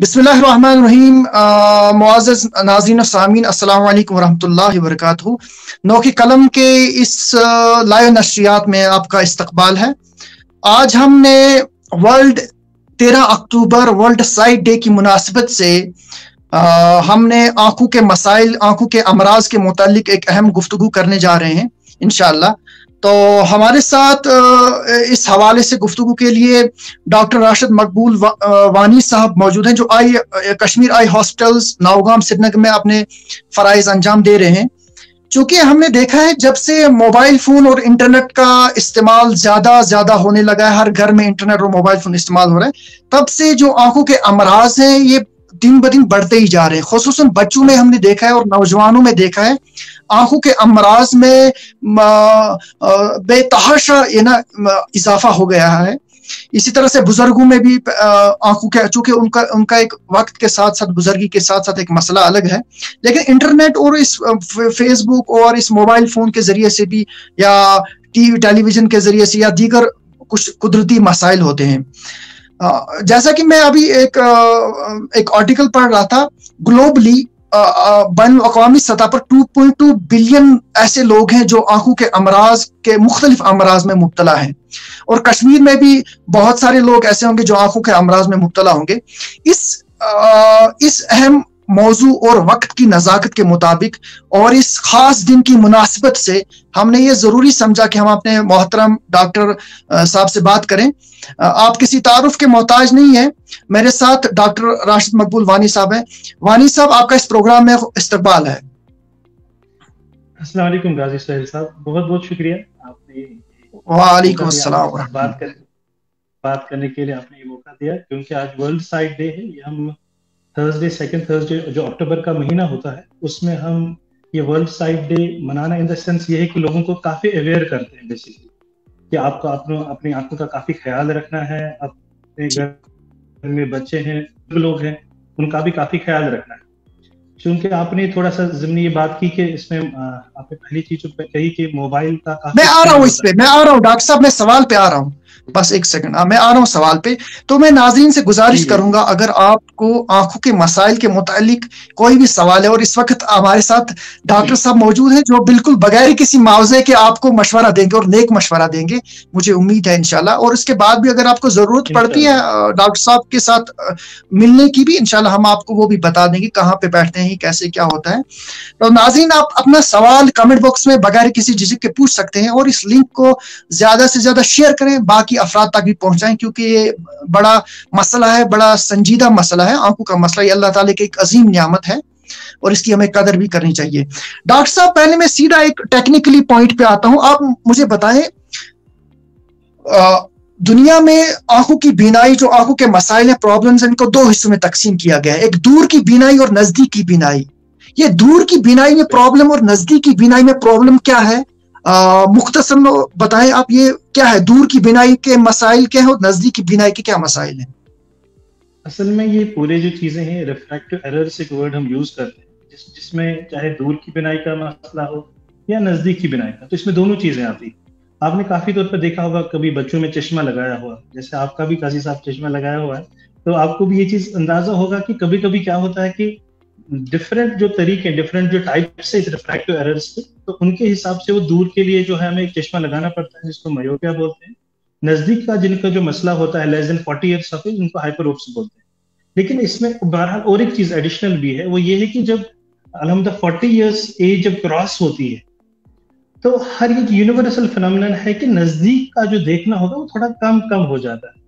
बिस्मिल्लाहिर्रहमानिर्रहीम। मुअज़्ज़ज़ नाज़रीन और सामीन, अस्सलामु अलैकुम वरहमतुल्लाहि वबरकातुहू। नौ की कलम के इस लाइव नशरियात में आपका इस्तकबाल है। आज हमने world 13 October world site day की मुनासिबत से हमने आंखों के मसाइल, आंखों के अमराज के मुतालिक एक अहम गुफ्तगू करने जा रहे हैं इंशाअल्लाह। तो हमारे साथ इस हवाले से गुफ्तगू के लिए डॉक्टर राशिद मकबूल वानी साहब मौजूद हैं, जो कश्मीर आई हॉस्पिटल्स नौगाम श्रीनगर में अपने फ़राइज़ अंजाम दे रहे हैं। चूंकि हमने देखा है जब से मोबाइल फ़ोन और इंटरनेट का इस्तेमाल ज़्यादा होने लगा है, हर घर में इंटरनेट और मोबाइल फ़ोन इस्तेमाल हो रहा है, तब से जो आंखों के अमराज हैं ये दिन ब दिन बढ़ते ही जा रहे हैं। खुसूसन बच्चों में हमने देखा है और नौजवानों में देखा है, आंखों के अमराज में बेतहाशा इजाफा हो गया है। इसी तरह से बुजुर्गों में भी आंखों के, चूंकि उनका एक वक्त के साथ साथ, बुजुर्गी के साथ साथ एक मसला अलग है, लेकिन इंटरनेट और इस फेसबुक और इस मोबाइल फोन के जरिए से भी, या टीवी टेलीविजन के जरिए से, या दीगर कुछ कुदरती मसाइल होते हैं। जैसा कि मैं अभी एक आर्टिकल पढ़ रहा था, ग्लोबली बैन अक़वामी सतह पर 2.2 बिलियन ऐसे लोग हैं जो आंखों के अमराज के मुख्तलिफ अमराज में मुब्तला हैं, और कश्मीर में भी बहुत सारे लोग ऐसे होंगे जो आंखों के अमराज में मुब्तला होंगे। इस अहम मौजू और वक्त की नज़ाकत के मुताबिक और इस खास दिन की मुनासिबत से हमने ये ज़रूरी समझा कि हम अपने मोहतरम डॉक्टर साहब से बात करें। आप किसी तारुफ के मोहताज नहीं है। मेरे साथ डॉक्टर राशिद मकबूल वानी साहब हैं। वानी साहब, आपका इस प्रोग्राम में इस्तकबाल है। अस्सलाम वालेकुम गाजी साहिल साहब, बहुत बहुत शुक्रिया आपने वालेकुम अस्सलाम बात करने के लिए आपने ये मौका दिया, क्योंकि आज वर्ल्ड साइट डे है। ये हम सेकंड थर्सडे जो अक्टूबर का महीना होता है, उसमें हम ये वर्ल्ड साइट डे मनाना इन द सेंस ये है कि लोगों को काफी अवेयर करते हैं बेसिकली कि आपको अपनी आंखों का काफी ख्याल रखना है, अपने घर में बच्चे हैं, लोग हैं, उनका भी काफी ख्याल रखना है। क्योंकि आपने थोड़ा सा ज़िमनी ये बात की कि इसमें आपने पहली चीज कही कि मोबाइल का मैं आ रहा हूँ इस पे, मैं आ रहा हूँ डॉक्टर साहब, मैं सवाल पे आ रहा हूँ, बस एक सेकंड, मैं आ रहा हूँ सवाल पे। तो मैं नाज़रीन से गुजारिश करूंगा, अगर आपको आंखों के मसाइल के मुतालिक कोई भी सवाल है, और इस वक्त हमारे साथ डॉक्टर साहब मौजूद हैं जो बिल्कुल बगैर किसी मुआवजे के आपको मशवरा देंगे, और नेक मशवरा देंगे, मुझे उम्मीद है इंशाल्लाह। और इसके बाद भी अगर आपको जरूरत पड़ती है डॉक्टर साहब के साथ मिलने की भी, इंशाल्लाह हम आपको वो भी बता देंगे कहाँ पे बैठते हैं, कैसे क्या होता है। तो नाज़रीन, आप अपना सवाल कमेंट बॉक्स में बगैर किसी झिझक के पूछ सकते हैं, और इस लिंक को ज्यादा से ज्यादा शेयर करें, बाकी अफराद तक भी पहुंचाएं, क्योंकि ये बड़ा मसला है, बड़ा संजीदा मसला है। आंखों का मसला ये अल्लाह ताला की एक अजीम नियामत है, और इसकी हमें कदर भी करनी चाहिए। डॉक्टर साहब, पहले मैं सीधा एक टेक्निकली पॉइंट पे आता हूं। आप मुझे बताएं, दुनिया में आंखों की बीनाई, जो आंखों के मसाइल हैं, प्रॉब्लम्स, इनको दो हिस्सों में तकसीम किया गया है, एक दूर की बीनाई और नजदीक की बीनाई। ये दूर की बीनाई में प्रॉब्लम और नजदीक की बीनाई में प्रॉब्लम क्या है, मुख्तसर बताएं आप, ये क्या है, दूर की बीनाई के मसाइल क्या है और नजदीक की बीनाई के क्या मसाइल हैं? असल में ये पूरे जो चीजें हैं, रिफ्रैक्टिव एरर्स एक वर्ड हम यूज करते हैं, जिसमें चाहे दूर की बीनाई का मसला हो या नजदीक की बीनाई का, तो इसमें दोनों चीजें आती। आपने काफी तौर पर देखा होगा, कभी बच्चों में चश्मा लगाया हुआ, जैसे आपका भी काजी साहब चश्मा लगाया हुआ है, तो आपको भी ये चीज अंदाजा होगा कि कभी कभी क्या होता है कि डिफरेंट जो तरीके, डिफरेंट जो टाइप से रिफ्रैक्टिव एरर्स के, तो उनके हिसाब से वो दूर के लिए जो है हमें एक चश्मा लगाना पड़ता है, जिसको मायोपिया बोलते हैं। नजदीक का जिनका जो मसला होता है, less than 40 years of age, उनको हाइपरोप्स बोलते हैं। लेकिन इसमें बहरहाल और एक चीज एडिशनल भी है, वो ये है कि जब अलहमद 40 ईयर्स एज जब क्रॉस होती है, तो हर ये यूनिवर्सल फिनोमिनन है कि नजदीक का जो देखना होगा वो थोड़ा कम हो जाता है।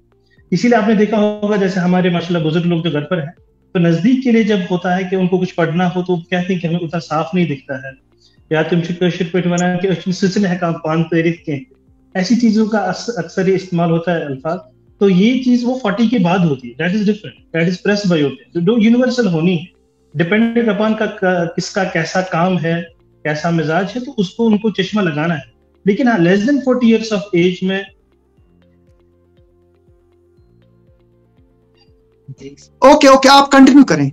इसीलिए आपने देखा होगा, जैसे हमारे माशाल्लाह बुजुर्ग लोग जो घर पर हैं, तो नजदीक के लिए जब होता है कि उनको कुछ पढ़ना हो, तो कहते हैं कि हमें उतना साफ नहीं दिखता है, या तुम बना के सिलसिले है काम पान तारीख के, ऐसी चीजों का अक्सर ये इस्तेमाल होता है अल्फाज। तो ये चीज वो 40 के बाद होती है, that is different, that is presbyopia, जो यूनिवर्सल होनी है, डिपेंडेंट अपॉन किसका कैसा काम है, कैसा मिजाज है, तो उसको उनको चश्मा लगाना है। लेकिन हाँ, less than 40 years of age में ओके, आप कंटिन्यू करें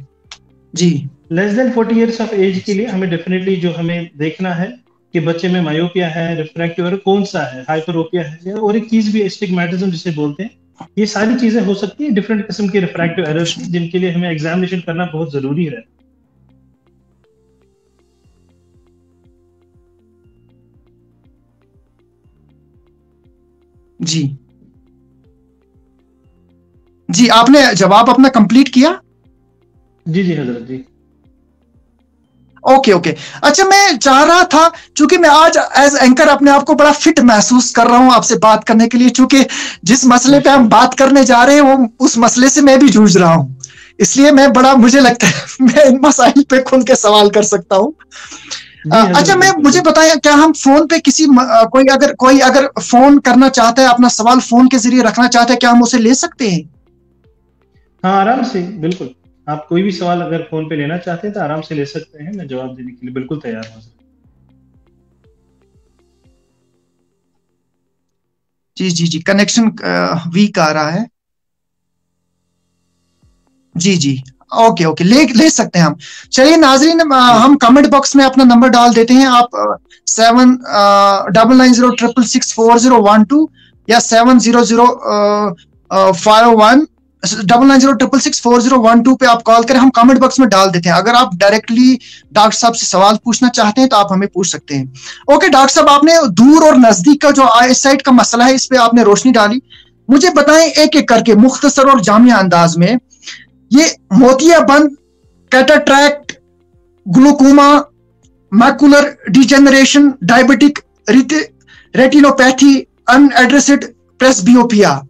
जी। Less than 40 years of age के लिए हमें डेफिनेटली जो हमें देखना है कि बच्चे में मायोपिया है, रिफ्रैक्टिव एरर कौन सा है, हाइपरोपिया है, और एक चीज भी एस्टिग्मैटिज्म जिसे बोलते हैं, ये सारी चीजें हो सकती है डिफरेंट किस्म के रिफ्रैक्टिव एरर्स, जिनके लिए हमें एग्जामिनेशन करना बहुत जरूरी है। जी जी, आपने जवाब अपना कंप्लीट किया? जी जी हजरत जी। Okay okay. अच्छा, मैं चाह रहा था, चूंकि मैं आज एज एंकर अपने आप को बड़ा फिट महसूस कर रहा हूं आपसे बात करने के लिए, चूंकि जिस मसले पे हम बात करने जा रहे हैं वो उस मसले से मैं भी जूझ रहा हूं, इसलिए मैं बड़ा, मुझे लगता है मैं इन मसाइल पे खुल के सवाल कर सकता हूं। अच्छा, मुझे बताएं, क्या हम फोन पे किसी कोई अगर फोन करना चाहता है, अपना सवाल फोन के जरिए रखना चाहता है, क्या हम उसे ले सकते हैं? हाँ, आराम से, बिल्कुल। आप कोई भी सवाल अगर फोन पे लेना चाहते हैं तो आराम से ले सकते हैं, मैं जवाब देने के लिए बिल्कुल तैयार हूँ। जी जी जी, कनेक्शन वीक आ रहा है। जी जी, ओके ओके, ले सकते हैं हम। चलिए नाजरीन, हम कमेंट बॉक्स में अपना नंबर डाल देते हैं। आप 79906664012 या 700519906664012 पे आप कॉल करें, हम कमेंट बॉक्स में डाल देते हैं। अगर आप डायरेक्टली डॉक्टर साहब से सवाल पूछना चाहते हैं तो आप हमें पूछ सकते हैं। ओके डॉक्टर साहब, आपने दूर और नजदीक का जो आई साइट का मसला है, इस पे आपने रोशनी डाली। मुझे बताएं एक एक करके मुख्तसर और जामिया अंदाज में, ये मोतियाबंद, cataract, glaucoma, macular degeneration, diabetic retinopathy, unaddressed presbyopia,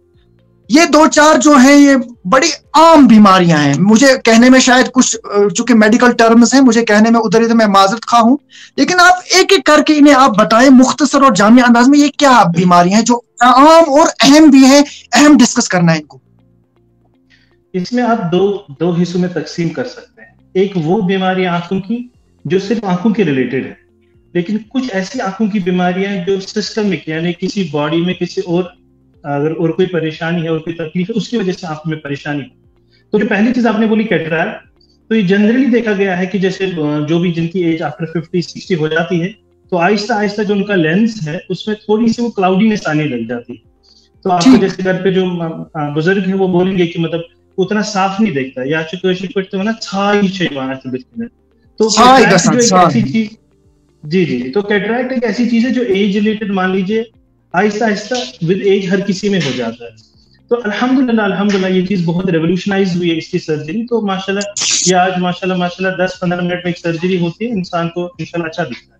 ये दो चार जो हैं ये बड़ी आम बीमारियां हैं। मुझे कहने में शायद कुछ, चूंकि मेडिकल टर्म्स हैं, मुझे कहने में उधर इधर मैं माजरत खा हूं, लेकिन आप एक एक करके इन्हें आप बताएं मुख्तसर और जामिया अंदाज में, ये क्या बीमारियां हैं जो आम और अहम भी हैं, अहम डिस्कस करना है इनको। इसमें आप दो हिस्सों में तकसीम कर सकते हैं। एक वो बीमारी आंखों की जो सिर्फ आंखों के रिलेटेड है, लेकिन कुछ ऐसी आंखों की बीमारियां जो सिस्टमिक, यानी किसी बॉडी में किसी और अगर और कोई परेशानी है और कोई तकलीफ है उसकी वजह से आंखों में परेशानी है। तो जो पहली चीज आपने बोली कैटरैक्ट, तो ये जनरली देखा गया है कि जैसे जो भी जिनकी एज आफ्टर 50-60 हो जाती है, तो आहिस्ता आहिस्ता जो उनका लेंस है उसमें थोड़ी सी वो क्लाउडीनेस आने लग जाती है। तो आपको जैसे घर पे जो बुजुर्ग है वो बोलेंगे कि मतलब उतना साफ नहीं देखता, या तो ना छाई तो कैटरैक्ट जो एक ऐसी चीज, जी जी, तो कैटरैक्ट एक ऐसी चीज है जो एज रिलेटेड, मान लीजिए आहिस्ता आहिस्ता विद एज हर किसी में हो जाता है। तो अल्हम्दुलिल्लाह ये चीज बहुत रेवोल्यूशनाइज हुई है इसकी सर्जरी। तो माशाल्लाह ये आज माशाल्लाह 10-15 मिनट में एक सर्जरी होती है, इंसान को इंशाल्लाह अच्छा दिखता है।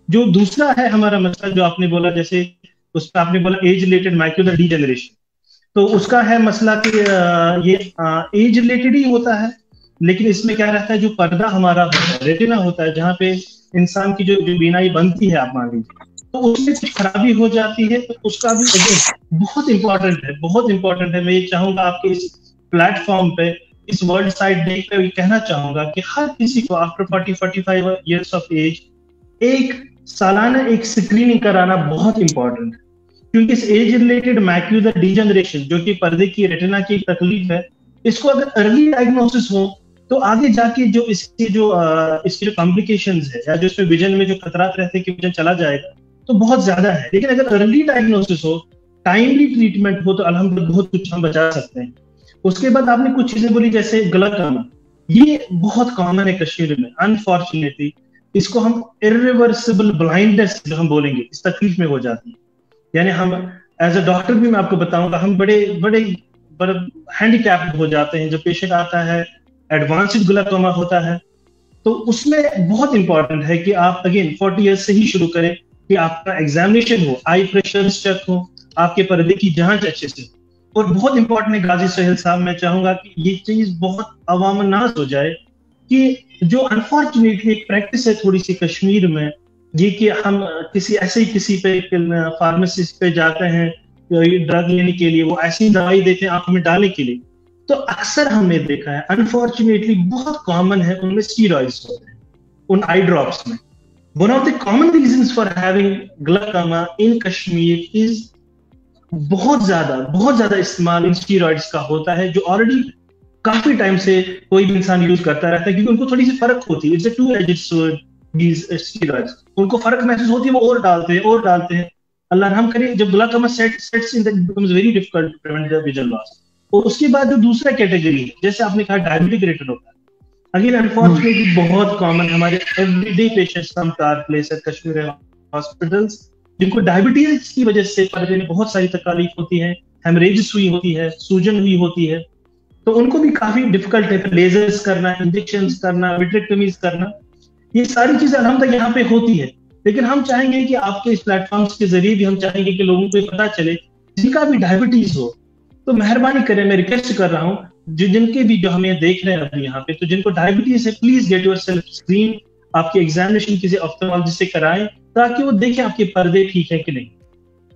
जो दूसरा है हमारा मसला जो आपने बोला, जैसे उस पर आपने बोला एज रिलेटेड मैक्यूलर डीजेनरेशन, तो उसका है मसला कि ये एज रिलेटेड ही होता है, लेकिन इसमें क्या रहता है, जो पर्दा हमारा होता है, रेटिना होता है, जहाँ पे इंसान की जो बीनाई बनती है, आप मान लीजिए, तो उसमें कुछ खराबी हो जाती है, तो उसका भी बहुत इंपॉर्टेंट है, बहुत इंपॉर्टेंट है। मैं ये चाहूंगा आपके इस प्लेटफॉर्म पे, इस वर्ल्ड साइड डे पे कहना चाहूंगा कि हर किसी को आफ्टर 40-45 ईयर्स ऑफ एज एक सालाना एक स्क्रीनिंग कराना बहुत इंपॉर्टेंट है। क्योंकि इस एज रिलेटेड मैक्यूलर डीजनरेशन जो कि पर्दे की रेटिना की तकलीफ है, इसको अगर अर्ली डायग्नोसिस हो तो आगे जाके जो इसके जो कॉम्प्लिकेशंस है, या जो इसमें विजन में जो खतरात रहते हैं कि विजन चला जाएगा, तो बहुत ज्यादा है। लेकिन अगर अर्ली डायग्नोसिस हो, टाइमली ट्रीटमेंट हो, तो अल्हम्दुलिल्लाह बहुत कुछ हम बचा सकते हैं। उसके बाद आपने कुछ चीजें बोली जैसे ग्लूकोमा, ये बहुत कॉमन है कश्मीर में। अनफॉर्चुनेटली इसको हम इरिवर्सिबल ब्लाइंडनेस जो हम बोलेंगे, इस तकलीफ में हो जाती है। यानी हम एज अ डॉक्टर भी मैं आपको बताऊंगा, हम बड़े बड़े बड़े हैंडीकैप्ड हो जाते हैं। जो पेशेंट आता है एडवांस्ड ग्लूकोमा होता है, तो उसमें बहुत इंपॉर्टेंट है कि आप अगेन 40 ईयर्स से ही शुरू करें, कि आपका एग्जामिनेशन हो, आई प्रेशर चेक हो, आपके पर्दे की जांच अच्छे से। और बहुत इंपॉर्टेंट है गाजी सोहेल साहब, मैं चाहूंगा कि ये चीज बहुत अवामनास हो जाए कि जो अनफॉर्चुनेटली एक प्रैक्टिस है थोड़ी सी कश्मीर में, ये कि हम किसी पे फार्मासिस्ट पे जाते हैं ड्रग लेने के लिए, वो ऐसी दवाई देते हैं आंखों में डालने के लिए, तो अक्सर हमने देखा है अनफॉर्चुनेटली बहुत कॉमन है उनमें स्टीरॉइड्स होते हैं उन आई ड्रॉप्स में। One of the common reasons for having glaucoma in Kashmir is बहुत ज्यादा इस्तेमाल इन स्टीरॉइड्स का होता है, जो ऑलरेडी काफी टाइम से कोई भी इंसान यूज करता रहता है, क्योंकि उनको थोड़ी सी फर्क होती है। It's a two edged sword, these steroids, उनको फर्क महसूस होती है, वो और डालते हैं। अल्लाह रहम करे, जब glaucoma sets in, that becomes very difficult to prevent the vision loss. और उसके बाद जो दूसरा कैटेगरी है, जैसे आपने कहा डायबिटिक रेटिनोपैथी, अगेन अनफॉर्चुनेटली बहुत कॉमन, हमारे एवरीडे पेशेंट्स हम कार प्लेस है कश्मीर हॉस्पिटल्स, जिनको डायबिटीज की वजह से पर्दे में बहुत सारी तकलीफ होती है, हेमरेजेस हुई होती है, सूजन हुई होती है, तो उनको भी काफी डिफिकल्ट है लेजर्स करना, इंजेक्शंस करना, विट्रेक्टमीज करना, ये सारी चीजें अल्हम्दुलिल्लाह यहाँ पे होती है। लेकिन हम चाहेंगे कि आपके इस प्लेटफॉर्म्स के जरिए भी हम चाहेंगे कि लोगों को पता चले, जिनका भी डायबिटीज हो तो मेहरबानी करें, मैं रिक्वेस्ट कर रहा हूँ, जिनके भी जो हमें देख रहे हैं अभी यहाँ पे, तो जिनको डायबिटीज है please get your self screen, आपकी एग्जामिनेशन किसी ऑफ्थेल्मोलॉजिस्ट से कराएं, ताकि वो देखें आपके पर्दे ठीक है कि नहीं।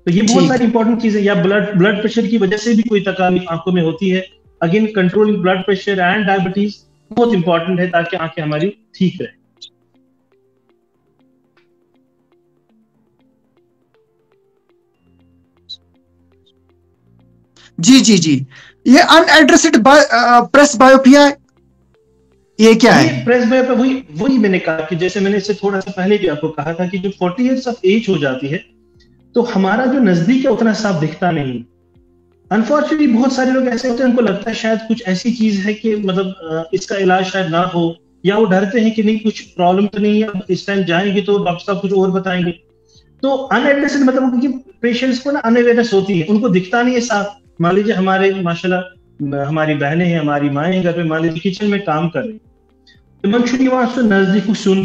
तो ये बहुत सारी इंपॉर्टेंट चीजें, या ब्लड प्रेशर की वजह से भी कोई तकलीफ आंखों में होती है, again controlling blood pressure and diabetes बहुत इंपॉर्टेंट है, ताकि आंखें हमारी ठीक रहे। जी जी जी, ये अनएड्रेस्ड प्रेस बायोपिया, ये क्या है? प्रेस बायोपिया वही मैंने कहा कि जैसे मैंने इससे थोड़ा सा पहले भी आपको कहा था कि जो 40 इयर्स ऑफ एज हो जाती है तो हमारा जो नजदीक है उतना साफ दिखता नहीं। अनफॉर्चुनेटली बहुत सारे लोग ऐसे होते हैं, उनको लगता है शायद कुछ ऐसी चीज है कि मतलब इसका इलाज शायद ना हो, या वो डरते हैं कि नहीं कुछ प्रॉब्लम तो नहीं है, इस टाइम जाएंगे तो डॉक्टर साहब कुछ और बताएंगे। तो अनएड्रेस्ड मतलब कि पेशेंट्स को ना अनअवेयरनेस होती है, उनको दिखता नहीं है साफ। मान लीजिए हमारे माशाल्लाह हमारी बहनें हैं, हमारी माएँ हैं घर पे, मान लीजिए किचन में काम कर रही, तो नजदीक सुन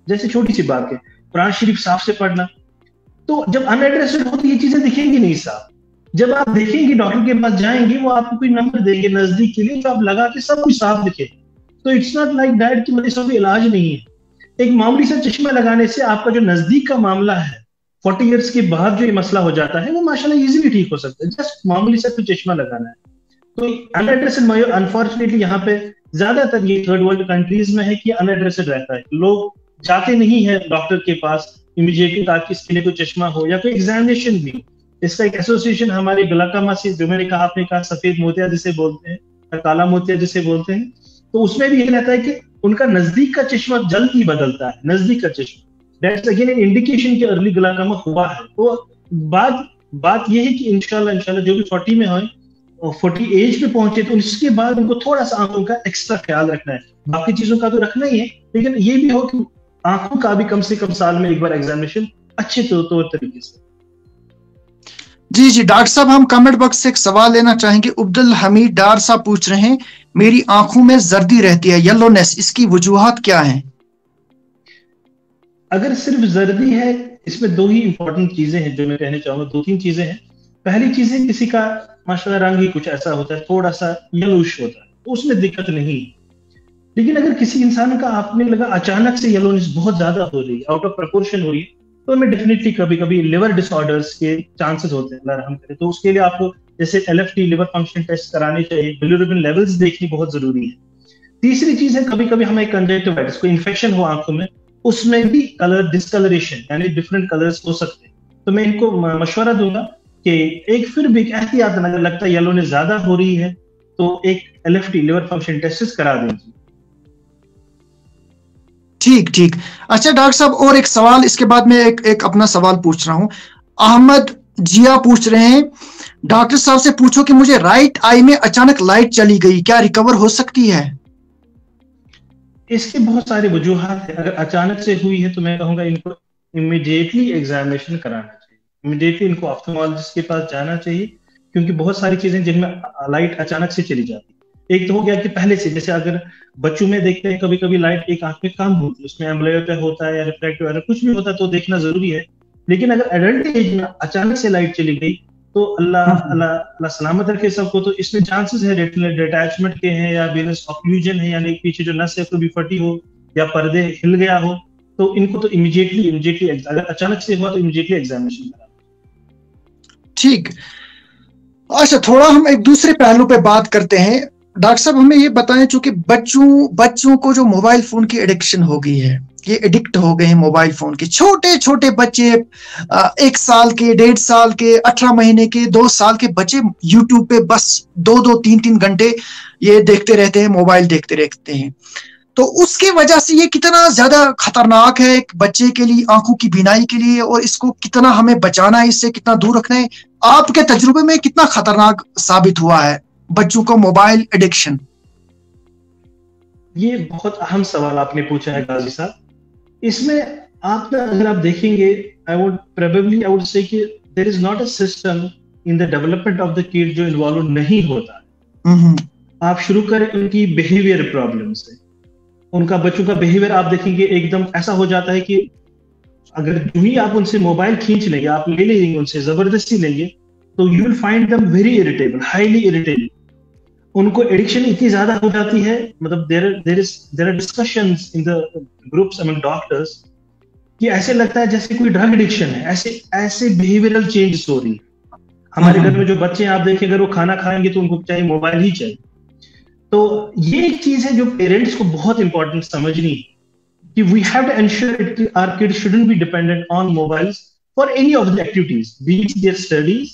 जैसे छोटी सी बात है, कुरान शरीफ साफ से पढ़ना। तो जब अनएड्रेस्ड होती ये चीजें दिखेंगी नहीं साफ। जब आप देखेंगे डॉक्टर के पास जाएंगे, वो आपको कोई नंबर देंगे नजदीक के लिए, तो आप लगा के सब कुछ साफ दिखे। तो इट्स नॉट लाइक दैट कि मतलब इसका इलाज नहीं है। एक मामूली सा चश्मा लगाने से आपका जो नजदीक का मामला है 40 इयर्स के बाद जो ये मसला हो जाता है, वो माशाल्लाह इजीली ठीक हो सकता है, जस्ट मामूली सा कुछ चश्मा लगाना है। तो अनएड्रेस्ड अनफॉर्चुनेटली यहाँ पे ज्यादातर ये थर्ड वर्ल्ड कंट्रीज में है कि अनएड्रेस्ड रहता है, लोग जाते नहीं है डॉक्टर के पास इमीडिएटली ताकि इसके लिए कोई चश्मा हो या कोई एग्जामिनेशन भी। इसका एक एसोसिएशन हमारे ग्लाकोमा से, जो मैंने कहा, आपने कहा सफेद मोतिया जिसे बोलते हैं या काला मोतिया जिसे बोलते हैं, तो उसमें भी यही रहता है कि उनका नजदीक का चश्मा जल्द ही बदलता है, नजदीक का चश्मा, दैट्स अगेन एन इंडिकेशन कि अर्ली ग्लाकोमा हुआ है। तो बात यह है कि इंशाल्लाह जो भी 40 में होए और 40 एज पे पहुंचे तो उसके बाद उनको थोड़ा सा आंखों का एक्स्ट्रा ख्याल रखना है। बाकी चीजों का तो रखना ही है, लेकिन ये भी हो कि आंखों का भी कम से कम साल में एक बार एग्जामिनेशन अच्छे तौर तरीके से। जी जी डॉक्टर साहब, हम कमेंट बॉक्स से एक सवाल लेना चाहेंगे। अब्दुल हमीद डार साहब पूछ रहे हैं, मेरी आंखों में जर्दी रहती है, येलोनेस, इसकी वजूहात क्या है? अगर सिर्फ जर्दी है, इसमें दो ही इंपॉर्टेंट चीजें हैं जो मैं कहना चाहूंगा, 2-3 चीजें हैं। पहली चीज है किसी का माशाल्लाह रंग ही कुछ ऐसा होता है, थोड़ा सा येलोइश होता है, तो उसमें दिक्कत नहीं। लेकिन अगर किसी इंसान का आपने लगा अचानक से येलोनेस बहुत ज्यादा हो रही है, आउट ऑफ प्रपोर्शन हो रही है, तो हमें डेफिनेटली कभी कभी लिवर डिसऑर्डर्स के चांसेस होते हैं, अल्लाह रहम करे। तो उसके लिए आपको जैसे LFT लिवर फंक्शन टेस्ट कराने चाहिए, बिलिरुबिन लेवल्स देखनी बहुत जरूरी है। तीसरी चीज है कभी कभी हमें कंजक्टिवाइटिस, कोई इन्फेक्शन हो आंखों में, उसमें भी कलर डिस्कलरेशन यानी डिफरेंट कलर्स हो सकते हैं। तो मैं इनको मशवरा दूंगा कि एक फिर भी एहतियात, अगर लगता है येलोनेस ज्यादा हो रही है तो एक LFT लिवर फंक्शन टेस्ट करा दीजिए। ठीक ठीक। अच्छा डॉक्टर साहब, और एक सवाल इसके बाद में एक अपना सवाल पूछ रहा हूं। अहमद जिया पूछ रहे हैं, डॉक्टर साहब से पूछो कि मुझे राइट आई में अचानक लाइट चली गई, क्या रिकवर हो सकती है? इसके बहुत सारे वजूहात है। अगर अचानक से हुई है तो मैं कहूंगा इनको इमीडिएटली एग्जामिनेशन कराना चाहिए, इमीडिएटली इनको ऑप्थेल्मोलॉजिस्ट के पास जाना चाहिए, क्योंकि बहुत सारी चीजें जिनमें लाइट अचानक से चली जाती है। एक तो हो गया कि पहले से, जैसे अगर बच्चों में देखते हैं कभी कभी लाइट एक आंख में कम होती है, उसमें एम्ब्लियोपिया होता है या रिफ्रैक्टिव एरर कुछ भी होता है, तो देखना जरूरी है। लेकिन अगर एडल्ट एज में अचानक से लाइट चली गई तो अल्लाह सलामत रखे सबको, तो इसमें चांसेस है रेटिनल डिटैचमेंट के हैं या वेनस ऑक्लूजन है, यानी पीछे जो नस है कभी फटी हो या पर्दे हिल गया हो, तो इनको तो इमीडिएटली अगर अचानक से हुआ तो इमीडिएटली एग्जामिनेशन करा। ठीक। अच्छा, थोड़ा हम एक दूसरे पहलू पे बात करते हैं। डॉक्टर साहब हमें ये बताएं, चूंकि बच्चों को जो मोबाइल फोन की एडिक्शन हो गई है, ये एडिक्ट हो गए हैं मोबाइल फोन के, छोटे छोटे बच्चे, 1 साल के, 1.5 साल के, 18 महीने के, 2 साल के बच्चे यूट्यूब पे बस 2-2, 3-3 घंटे ये देखते रहते हैं, मोबाइल देखते रहते हैं। तो उसके वजह से ये कितना ज्यादा खतरनाक है एक बच्चे के लिए, आंखों की बीनाई के लिए, और इसको कितना हमें बचाना है, इससे कितना दूर रखना है। आपके तजुर्बे में कितना खतरनाक साबित हुआ है बच्चों को मोबाइल एडिक्शन? ये बहुत अहम सवाल आपने पूछा है गाजी साहब। इसमें आप अगर आप देखेंगे, आई would say that there is not a system in the development of the kid जो इन्वॉल्व नहीं होता। आप शुरू करें उनकी बिहेवियर प्रॉब्लम से, उनका बच्चों का बिहेवियर आप देखेंगे एकदम ऐसा हो जाता है कि अगर जो ही आप उनसे मोबाइल खींच लेंगे, आप ले लेंगे उनसे, जबरदस्ती लेंगे, तो you will find them very irritable, highly irritable. उनको एडिक्शन इतनी ज्यादा हो जाती है, मतलब there are discussions in the groups among doctors कि ऐसे लगता है जैसे कोई ड्रग एडिक्शन है, ऐसे बिहेवियरल चेंजेस हो रही है। हमारे घर में जो बच्चे आप देखें, अगर वो खाना खाएंगे तो उनको चाहिए मोबाइल ही चाहिए। तो ये एक चीज है जो पेरेंट्स को बहुत इंपॉर्टेंट समझनी है कि वी हैव टू एंश्योर कि our kids shouldn't be dependent on mobiles for any of the activities, be it their studies,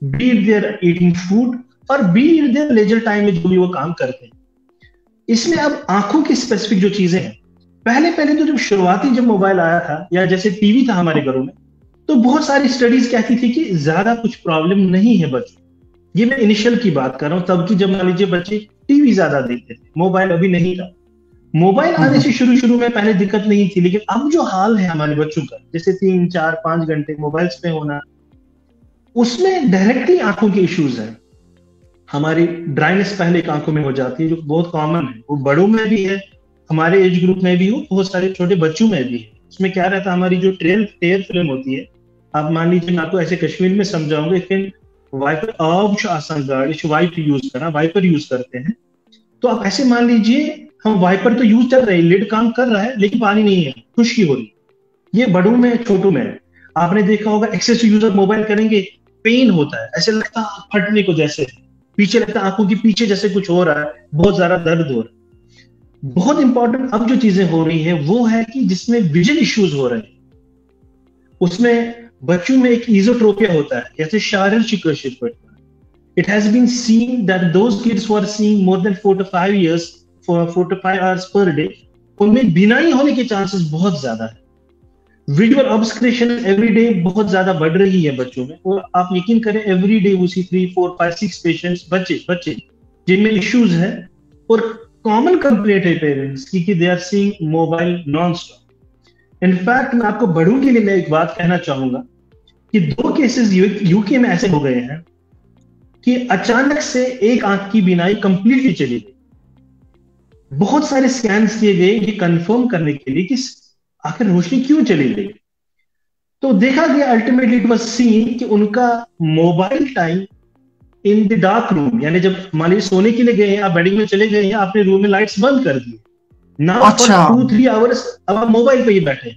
be it their eating food, और be it their leisure time में जो भी वो काम करते हैं। इसमें अब आंखों की स्पेसिफिक जो चीजें हैं, पहले तो जब शुरुआती जब मोबाइल आया था या जैसे टीवी था हमारे घरों में, तो बहुत सारी स्टडीज कहती थी कि ज्यादा कुछ प्रॉब्लम नहीं है बच्चों। ये मैं इनिशियल की बात कर रहा हूं, तब की जब मान लीजिए बच्चे टीवी ज्यादा देखते थे, मोबाइल अभी नहीं था। मोबाइल आने से शुरू में पहले दिक्कत नहीं थी, लेकिन अब जो हाल है हमारे बच्चों का, जैसे 3, 4, 5 घंटे मोबाइल्स पे होना, उसमें डायरेक्टली आंखों के इश्यूज है। हमारी ड्राइनेस पहले एक आंखों में हो जाती है जो बहुत कॉमन है, वो बड़ों में भी है, हमारे एज ग्रुप में भी हो, बहुत सारे छोटे बच्चों में भी है। उसमें क्या रहता है, हमारी जो टेयर फिल्म होती है, आप मान लीजिए, मैं आपको ऐसे कश्मीर में समझाऊंगा, लेकिन वाइपर अब आसान गाड़ी वाइपर यूज करना, वाइपर यूज करते हैं। तो आप ऐसे मान लीजिए, हम वाइपर तो यूज कर रहे हैं, लिड काम कर रहा है, लेकिन पानी नहीं है, खुश्की हो रही। ये बड़ों में छोटों में आपने देखा होगा, एक्सेस यूज ऑफ मोबाइल करेंगे, पेन होता है, ऐसे लगता है फटने को, जैसे पीछे लगता है आंखों के पीछे जैसे कुछ हो रहा है, बहुत ज्यादा दर्द हो रहा है। बहुत इंपॉर्टेंट अब जो चीजें हो रही है वो है कि जिसमें विजन इश्यूज हो रहे हैं, उसमें बच्चों में एक इजोट्रोपिया होता है, जैसे शारर चिकर्शिप। It has been seen that those kids who are seeing more than 4 to 5 years for 4 to 5 hours per day, उनमें बीनाई होने के चांसेस बहुत ज्यादा है। विजुअल ऑब्स्क्रेशन एवरी डे बहुत ज्यादा बढ़ रही है बच्चों में, और आप यकीन करें एवरी डे उसी 3, 4, 5, 6 पेशेंट्स बच्चे जिनमें इश्यूज है, और कॉमन कंप्लेंट है पेरेंट्स की कि they are seeing mobile non stop. In fact मैं आपको बड़ों के लिए मैं एक बात कहना चाहूंगा कि 2 केसेस यूके में ऐसे हो गए हैं कि अचानक से एक आंख की बीनाई कंप्लीटली चली गई। बहुत सारे स्कैन्स किए गए ये कंफर्म करने के लिए कि आखिर रोशनी क्यों चली गई। तो देखा गया अल्टीमेटली इट वाज सीन कि उनका mobile time in the dark room, यानी जब मान लीजिए सोने के लिए गए हैं, आप बेडिंग में चले गए हैं, आपने रूम में लाइट्स बंद कर दी ना, अच्छा। 2-3 आवर्स अब आप मोबाइल पे ही बैठे।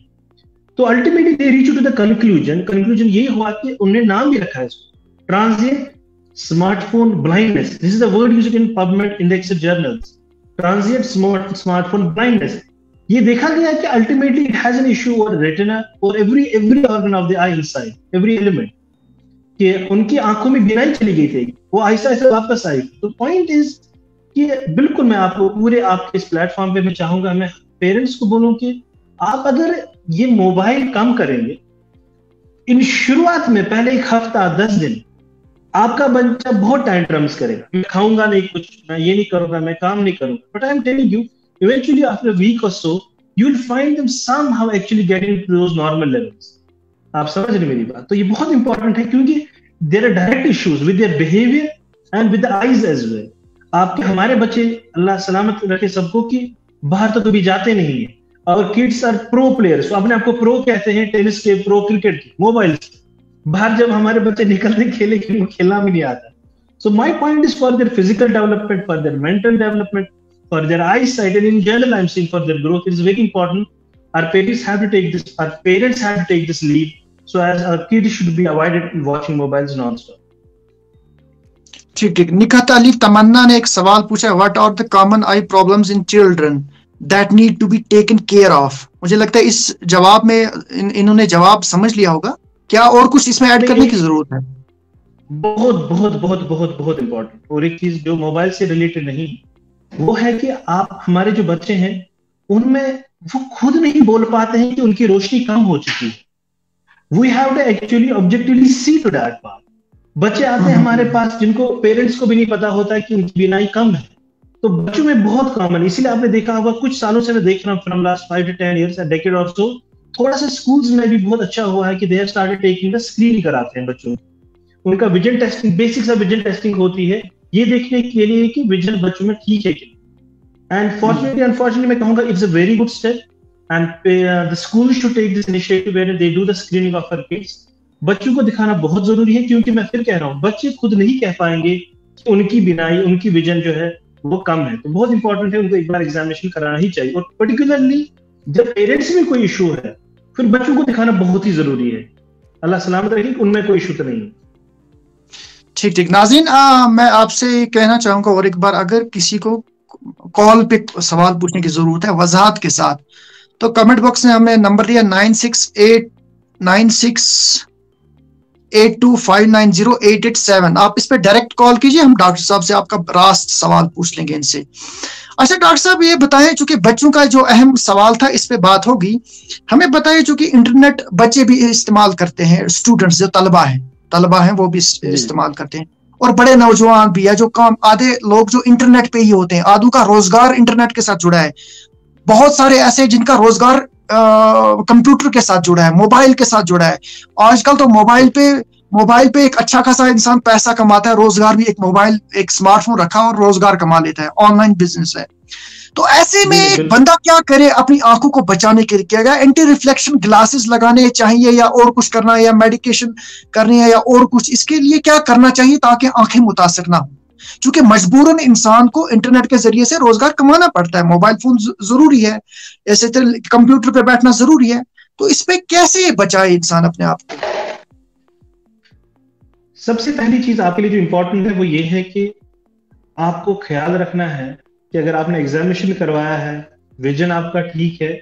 तो ultimately they reach to the conclusion ये हुआ कि उन्होंने नाम भी रखा है इसको, transient smartphone blindness. This is the word used in PubMed indexed journals, transient smartphone blindness. ये देखा गया कि ultimately it has an issue और रेटिना और every organ of the eye inside, every element, कि उनकी आंखों में बीनाई चली गई थी, वो आहिस्ता आहिस्ता वापस आई। तो पॉइंट इज कि बिल्कुल मैं आपको पूरे आपके इस प्लेटफॉर्म पे मैं चाहूंगा, मैं पेरेंट्स को बोलूं कि आप अगर ये मोबाइल कम करेंगे, इन शुरुआत में पहले 1 हफ्ता 10 दिन आपका बच्चा बहुत टैंट्रम्स करेगा, मैं खाऊंगा नहीं कुछ, मैं ये नहीं करूंगा, मैं काम नहीं करूंगा, but I am telling you eventually after a week or so you will find them somehow actually getting to those normal levels। आप समझ रहे मेरी बात? तो ये बहुत इंपॉर्टेंट है क्योंकि there are direct issues with their behavior and with the eyes as well। आपके हमारे बच्चे अल्लाह सलामत रखे सबको कि बाहर तो कभी जाते नहीं है, और किड्स आर प्रो प्लेयर्स, अपने आपको प्रो कहते हैं, टेनिस के प्रो, क्रिकेट के, मोबाइल से बाहर जब हमारे बच्चे निकलते खेले कि उनको खेलना भी नहीं आता। So my point is for their physical development, for their mental development, for their eyesight, and in general I'm saying for their growth, it is very important our parents have to take this lead, so as our kids should be avoided watching mobiles non-stop। ठीक। निखात अली तमन्ना ने एक सवाल पूछा, what are the common eye problems in children that need to be taken care of. मुझे लगता है इस जवाब में इन्होंने जवाब समझ लिया होगा, क्या और कुछ इसमें ऐड करने की जरूरत है? बहुत बहुत बहुत बहुत बहुत इंपॉर्टेंट और एक चीज जो मोबाइल से रिलेटेड नहीं, वो है कि आप हमारे जो बच्चे हैं उनमें वो खुद नहीं बोल पाते हैं कि उनकी रोशनी कम हो चुकी है। We have to actually objectively see to that part. बच्चे आते हैं हमारे पास जिनको पेरेंट्स को भी नहीं पता होता है कि उनकी बीनाई कम है, तो बच्चों में बहुत कॉमन, इसीलिए आपने देखा होगा कुछ सालों से मैं देख रहा हूँ from last 5 to 10 years, decade और सो, थोड़ा सा स्कूल्स में भी बहुत अच्छा हुआ है कि they have started taking the screening कराते हैं बच्चों। उनका विजन टेस्टिंग, बेसिक सा विजन टेस्टिंग होती है, ये देखने के लिए कि विजन बच्चों में ठीक है कि। एंड फॉर्चुनेटली अनफॉर्चुनेटली मैं कहूंगा it's a very good step, and the school should take this initiative where they do the screening of our kids. बच्चों को दिखाना बहुत जरूरी है, क्योंकि मैं फिर कह रहा हूँ बच्चे खुद नहीं कह पाएंगे कि उनकी बिनाई, उनकी विजन जो है वो कम है, तो बहुत इंपॉर्टेंट है उनको एक बार एग्जामिनेशन कराना ही चाहिए। और पर्टिकुलरली जब पेरेंट्स में कोई इशू है फिर बच्चों को दिखाना बहुत ही जरूरी है। अल्लाह सलामत रखे, उनमें कोई इशू तो नहीं है। ठीक ठीक नाज़रीन, मैं आपसे कहना चाहूंगा और एक बार, अगर किसी को कॉल पे सवाल पूछने की जरूरत है वजाहत के साथ, तो कमेंट बॉक्स में हमें नंबर दिया 96896825908887, आप इस पे डायरेक्ट कॉल कीजिए, हम डॉक्टर साहब से आपका रास्त सवाल पूछ लेंगे इनसे। अच्छा डॉक्टर साहब, ये बताएं, चूंकि बच्चों का जो अहम सवाल था इस पे बात होगी, हमें बताइए, चूंकि इंटरनेट बच्चे भी इस्तेमाल करते हैं, स्टूडेंट्स जो तलबा हैं वो भी इस्तेमाल करते हैं, और बड़े नौजवान भी है, जो काम, आधे लोग जो इंटरनेट पे ही होते हैं, आधों का रोजगार इंटरनेट के साथ जुड़ा है, बहुत सारे ऐसे जिनका रोजगार कंप्यूटर के साथ जुड़ा है, मोबाइल के साथ जुड़ा है। आजकल तो मोबाइल पे एक अच्छा खासा इंसान पैसा कमाता है, रोजगार भी, एक मोबाइल, एक स्मार्टफोन रखा और रोजगार कमा लेता है, ऑनलाइन बिजनेस है। तो ऐसे में एक बंदा क्या करे अपनी आंखों को बचाने के लिए? क्या एंटी रिफ्लेक्शन ग्लासेस लगाने चाहिए, या और कुछ करना है, या मेडिकेशन करनी है, या और कुछ, इसके लिए क्या करना चाहिए ताकि आंखें मुतासर ना हो? क्योंकि मजबूरन इंसान को इंटरनेट के जरिए से रोजगार कमाना पड़ता है, मोबाइल फोन जरूरी है, ऐसे तो कंप्यूटर पे बैठना जरूरी है, तो इस पे कैसे बचाए इंसान अपने आप को? सबसे पहली चीज आपके लिए जो इंपॉर्टेंट है वो ये है कि आपको ख्याल रखना है कि अगर आपने एग्जामिनेशन करवाया है, विजन आपका ठीक है,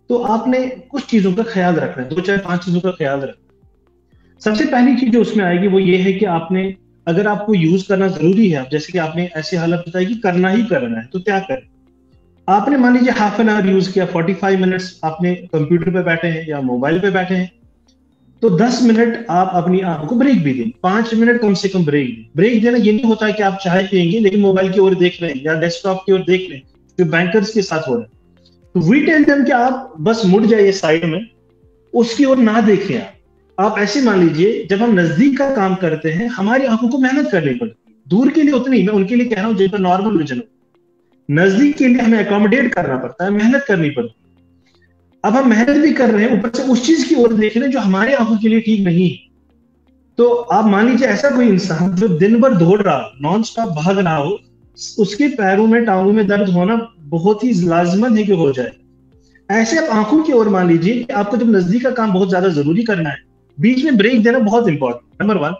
तो आपने कुछ चीजों का ख्याल रखना है, 2-4-5 चीजों का ख्याल रखना। सबसे पहली चीज जो उसमें आएगी वो ये है कि आपने, अगर आपको यूज करना जरूरी है, आप जैसे कि आपने ऐसी हालत बताई कि करना ही करना है, तो क्या करें? आपने मान लीजिए हाफ एन आवर यूज किया, 45 मिनट्स आपने कंप्यूटर पे बैठे हैं या मोबाइल पे बैठे हैं, तो 10 मिनट आप अपनी आंखों को ब्रेक भी दें, 5 मिनट कम से कम ब्रेक दें। ब्रेक देना ये नहीं होता है कि आप चाय पियेंगे लेकिन मोबाइल की ओर देख रहे हैं या डेस्कटॉप की ओर देख रहे हैं, जो बैंकर्स के साथ हो रहा है। तो वी टेल देम कि आप बस मुड़ जाइए साइड में, उसकी ओर ना देखें। आप ऐसे मान लीजिए, जब हम नजदीक का काम करते हैं हमारी आंखों को मेहनत करनी पड़ती है, दूर के लिए उतनी, मैं उनके लिए कह रहा हूँ जिनका नॉर्मल विजन हो। नजदीक के लिए हमें अकोमोडेट करना पड़ता है, मेहनत करनी पड़ती है। अब हम मेहनत भी कर रहे हैं, ऊपर से उस चीज की ओर देख रहे हैं जो हमारी आंखों के लिए ठीक नहीं। तो आप मान लीजिए ऐसा कोई इंसान जो दिन भर दौड़ रहा, नॉन स्टॉप भाग रहा हो, उसके पैरों में, टांगों में दर्द होना बहुत ही लाजमन है कि हो जाए। ऐसे आप आंखों की ओर मान लीजिए कि आपको जब नजदीक का काम बहुत ज्यादा जरूरी करना है, बीच में ब्रेक देना बहुत इंपॉर्टेंट, नंबर 1।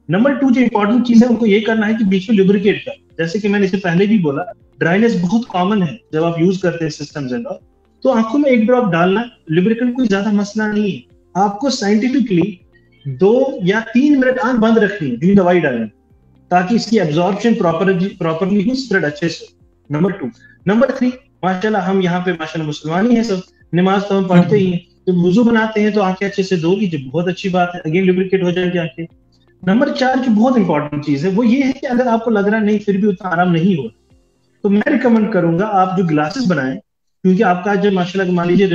नंबर 2 जो इंपॉर्टेंट चीज है उनको ये करना है कि बीच में लुब्रिकेट कर, जैसे कि मैंने इससे पहले भी बोला, ड्राइनेस बहुत कॉमन है जब आप यूज करते हैं सिस्टम्स एंड ऑल, तो आंखों में 1 ड्रॉप डालना, लुब्रिकेंट कोई ज्यादा मसला नहीं है। आपको साइंटिफिकली 2 या 3 मिनट आंख बंद रखनी है दवाई डालने, ताकि इसकी एब्जॉर्प्शन प्रॉपरली हो, स्प्रेड अच्छे से। नंबर 2। नंबर 3, माशाल्लाह हम यहाँ पे माशाल्लाह मुसलमान ही हैं सब, नमाज तो हम पढ़ते ही हैं, जब वुजू बनाते हैं तो आंखें अच्छे से धोगी, जब बहुत अच्छी बात है, अगेन लुब्रिकेट हो जाएगी आंखें। नंबर 4 जो बहुत इंपॉर्टेंट चीज है वो ये है कि अगर आपको लग रहा नहीं फिर भी उतना आराम नहीं हो, तो मैं रिकमेंड करूंगा आप जो ग्लासेस बनाएं, क्योंकि आपका जो माशाल्लाह मान लीजिए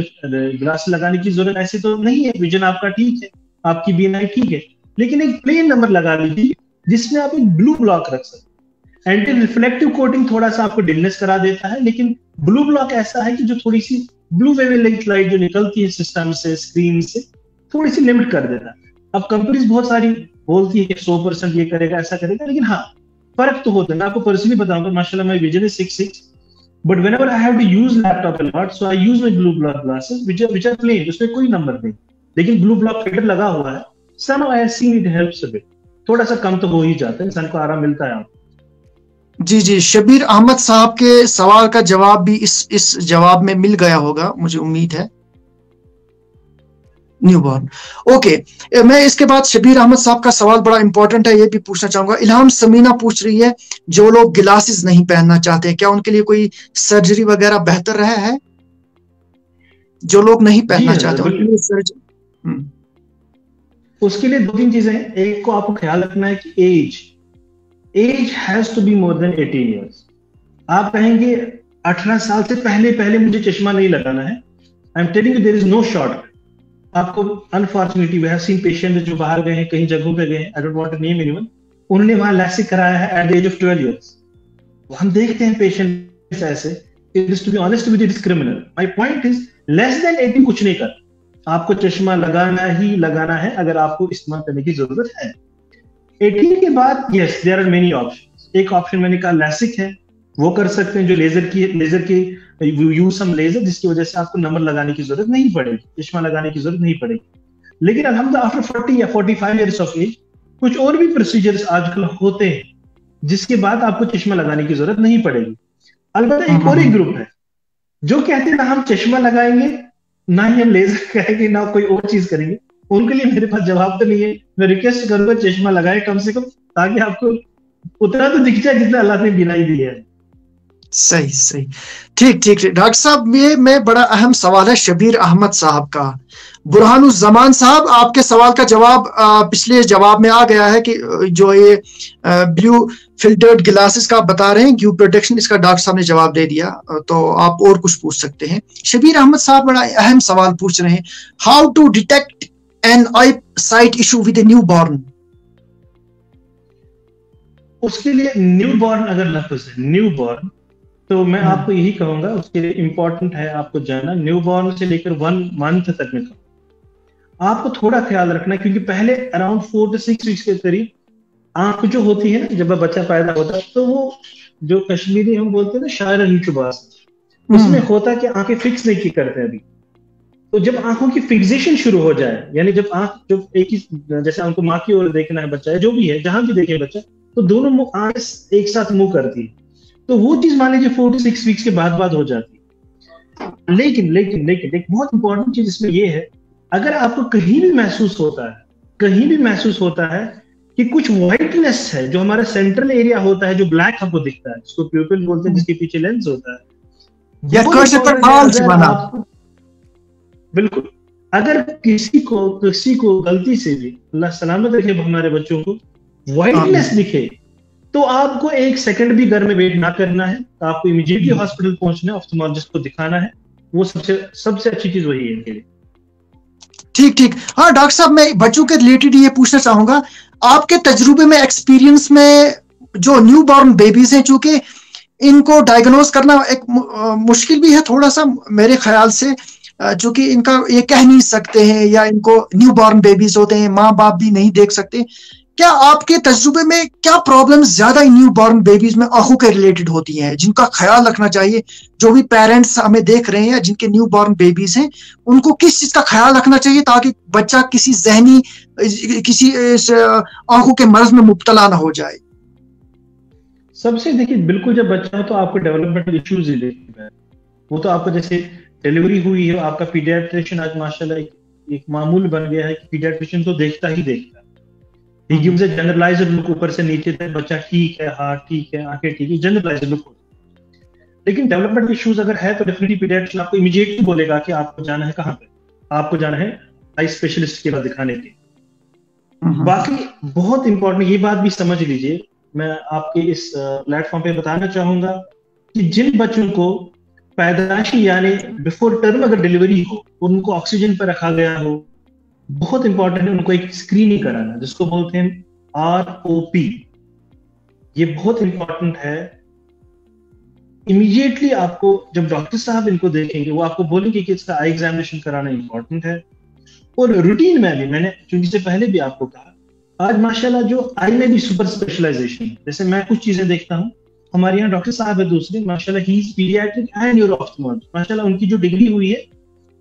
ग्लास लगाने की जरूरत ऐसे तो नहीं है, विजन आपका ठीक है, आपकी बीनाई ठीक है, लेकिन एक प्लेन नंबर लगा लीजिए जिसमें आप एक ब्लू ब्लॉक रख सकते। एंटी रिफ्लेक्टिव कोटिंग थोड़ा सा आपको डिलनेस करा देता है, लेकिन ब्लू ब्लॉक ऐसा है कि जो थोड़ी सी ब्लू वेवलेंथ लाइट जो निकलती है सिस्टम से, स्क्रीन से, थोड़ी सी लिमिट कर देता है। अब कंपनीज बहुत सारी बोलती है कि 100% ये करेगा, ऐसा करेगा, लेकिन हाँ फर्क तो होता है। मैं आपको पर्सनली बताऊंगा, माशाल्लाह my vision is 6/6, but whenever I have to use laptop a lot, so I use my blue block glasses which are plain, उसमें कोई नंबर नहीं, लेकिन ब्लू ब्लॉक फिल्टर लगा हुआ है। Somehow I have seen it helps a bit, थोड़ा सा कम तो हो ही जाता है, इंसान को आराम मिलता है। जी जी, शबीर अहमद साहब के सवाल का जवाब भी इस जवाब में मिल गया होगा, मुझे उम्मीद है। Newborn, okay. मैं इसके बाद शबीर अहमद साहब का सवाल बड़ा इंपॉर्टेंट है, ये भी पूछना चाहूंगा। इल्हाम समीना पूछ रही है, जो लोग ग्लासेस नहीं पहनना चाहते, क्या उनके लिए कोई सर्जरी वगैरह बेहतर है? जो लोग नहीं जी पहनना हाँ, चाहते उनके लिए सर्जरी? उसके लिए दो तीन चीजें हैं। एक को आपको ख्याल रखना है कि age has to be more than 18 years. आप कहेंगे 18 साल से पहले पहले मुझे चश्मा नहीं लगाना है, I am telling you there is no short. आपको unfortunately we have seen patient जो बाहर गए हैं, कहीं जगहों पे गए हैं, I don't want to name anyone, उन्होंने वहां लैसिक कराया है at the age of 12 years. हम देखते हैं पेशेंट ऐसे, it is to be honest with, it is criminal. My point is less than 18 कुछ नहीं कर, आपको चश्मा लगाना ही लगाना है अगर आपको इस्तेमाल करने की जरूरत है। 18 के बाद yes there are many options. एक ऑप्शन मैंने कहा लैसिक है, वो कर सकते हैं, जो लेजर की यूज सम लेजर, जिसकी वजह से आपको नंबर लगाने की जरूरत नहीं पड़ेगी, चश्मा लगाने की जरूरत नहीं पड़ेगी। लेकिन अल्हम्दुलिल्लाह आफ्टर 40 या 45 इयर्स ऑफ एज कुछ और भी प्रोसीजर्स आजकल होते हैं जिसके बाद आपको चश्मा लगाने की जरूरत नहीं पड़ेगी। अलबत्ता एक और एक ग्रुप है जो कहते हैं ना हम चश्मा लगाएंगे, ना ही हम लेजर करेंगे, ना कोई और चीज करेंगे। उनके लिए मेरे पास जवाब तो नहीं है। मैं रिक्वेस्ट करूंगा चश्मा लगाए कम से कम, ताकि आपको उतना तो दिख जाए जितना अल्लाह ने बिनाई दी है। सही सही, ठीक ठीक ठीक। डॉक्टर साहब, ये में बड़ा अहम सवाल है शबीर अहमद साहब का। बुरहानुज़्ज़मान साहब, आपके सवाल का जवाब पिछले जवाब में आ गया है कि जो ये ब्लू फिल्टर्ड ग्लासेस का आप बता रहे हैं, ग्यू प्रोटेक्शन, इसका डॉक्टर साहब ने जवाब दे दिया। तो आप और कुछ पूछ सकते हैं। शबीर अहमद साहब बड़ा अहम सवाल पूछ रहे हैं, how to detect an eye sight issue with a new born? उसके लिए न्यू बॉर्न अगर लफ्ज है न्यू बॉर्न, तो मैं आपको यही कहूंगा, उसके लिए इंपॉर्टेंट है आपको जानना, न्यू बॉर्न से लेकर 1 मंथ तक में आपको थोड़ा ख्याल रखना है, क्योंकि पहले अराउंड 4 to 6 वीक्स के करीब आंख जो होती है ना, जब बच्चा पैदा होता है तो वो जो कश्मीरी हम बोलते हैं ना शायर नीचुबास, उसमें होता कि आंखें फिक्स नहीं की करते अभी। तो जब आंखों की फिक्सेशन शुरू हो जाए, यानी जब आंख जो एक ही, जैसे हमको माँ की ओर देखना है बच्चा है, जो भी है, जहां भी देखे बच्चा, तो दोनों आंख एक साथ मुंह करती है, तो वो चीज मान लीजिए 4 to 6 वीक्स के बाद हो जाती है। लेकिन लेकिन लेकिन एक बहुत इंपॉर्टेंट चीज इसमें ये है, अगर आपको कहीं भी महसूस होता है कि कुछ व्हाइटनेस है, जो हमारा सेंट्रल एरिया होता है, जो ब्लैक हमको दिखता है, जिसको प्यूपिल बोलते हैं, जिसके पीछे लेंस होता है, बिल्कुल, अगर किसी को गलती से भी, अल्लाह सलामत रखे हमारे बच्चों को, व्हाइटनेस दिखे, तो आपको 1 सेकंड भी घर में वेट ना करना है, तो आपको इमीडिएटली हॉस्पिटल पहुंचना है, ऑप्थेल्मोलॉजिस्ट को दिखाना है। वो सबसे अच्छी चीज वही है इनके लिए। ठीक ठीक। हाँ डॉक्टर साहब, मैं बच्चों के रिलेटेड ये पूछना चाहूंगा, आपके तजुर्बे में, एक्सपीरियंस में, जो न्यू बॉर्न बेबीज हैं, चूंकि इनको डायग्नोज करना एक मुश्किल भी है थोड़ा सा मेरे ख्याल से, चूंकि इनका ये कह नहीं सकते हैं, या इनको न्यू बॉर्न बेबीज होते हैं, माँ बाप भी नहीं देख सकते। क्या आपके तजुर्बे में क्या प्रॉब्लम्स ज्यादा न्यू बॉर्न बेबीज में आंखों के रिलेटेड होती हैं, जिनका ख्याल रखना चाहिए? जो भी पेरेंट्स हमें देख रहे हैं, जिनके न्यू बॉर्न बेबीज हैं, उनको किस चीज का ख्याल रखना चाहिए ताकि बच्चा किसी जहनी, किसी आंखों के मर्ज में मुब्तला ना हो जाए? सबसे देखिए, बिल्कुल जब बच्चा हो तो आपको डेवलपमेंटल इश्यूज ही देखते हैं। वो तो आपको जैसे डिलीवरी हुई है, आपका पीडियाट्रिशियन आज माशाल्लाह एक मामूल बन गया है कि पीडियाट्रिशियन तो देखता ही देखता है। He gives a generalized look, ऊपर से नीचे तक बच्चा ठीक है, हाथ ठीक है, आंखें ठीक है, जनरलाइज्ड लुक। लेकिन डेवलपमेंट इश्यूज अगर है तो डेफिनेटली पीडियाट्रिशियन आपको इमीडिएटली बोलेगा कि आपको जाना है कहाँ पे, आपको जाना है आई स्पेशलिस्ट के पास दिखाने के। बाकी बहुत इंपॉर्टेंट ये बात भी समझ लीजिए, मैं आपके इस प्लेटफॉर्म पे बताना चाहूंगा कि जिन बच्चों को पैदाइशी यानी बिफोर टर्म अगर डिलीवरी हो, उनको ऑक्सीजन पर रखा गया हो, बहुत इंपॉर्टेंट है उनको एक स्क्रीनिंग कराना, जिसको बोलते हैं ROP। ये बहुत इंपॉर्टेंट है। इमीडिएटली आपको जब डॉक्टर साहब इनको देखेंगे, वो आपको बोलेंगे कि इसका आई एग्जामिनेशन कराना इंपॉर्टेंट है। और रूटीन में भी मैंने चूंकि से पहले भी आपको कहा, आज माशाल्लाह जो आई में भी सुपर स्पेशलाइजेशन, जैसे मैं कुछ चीजें देखता हूँ, हमारे यहाँ डॉक्टर साहब है दूसरे, माशाल्लाह he is paediatric and neuro ophthalmologist, माशाल्लाह उनकी जो डिग्री हुई है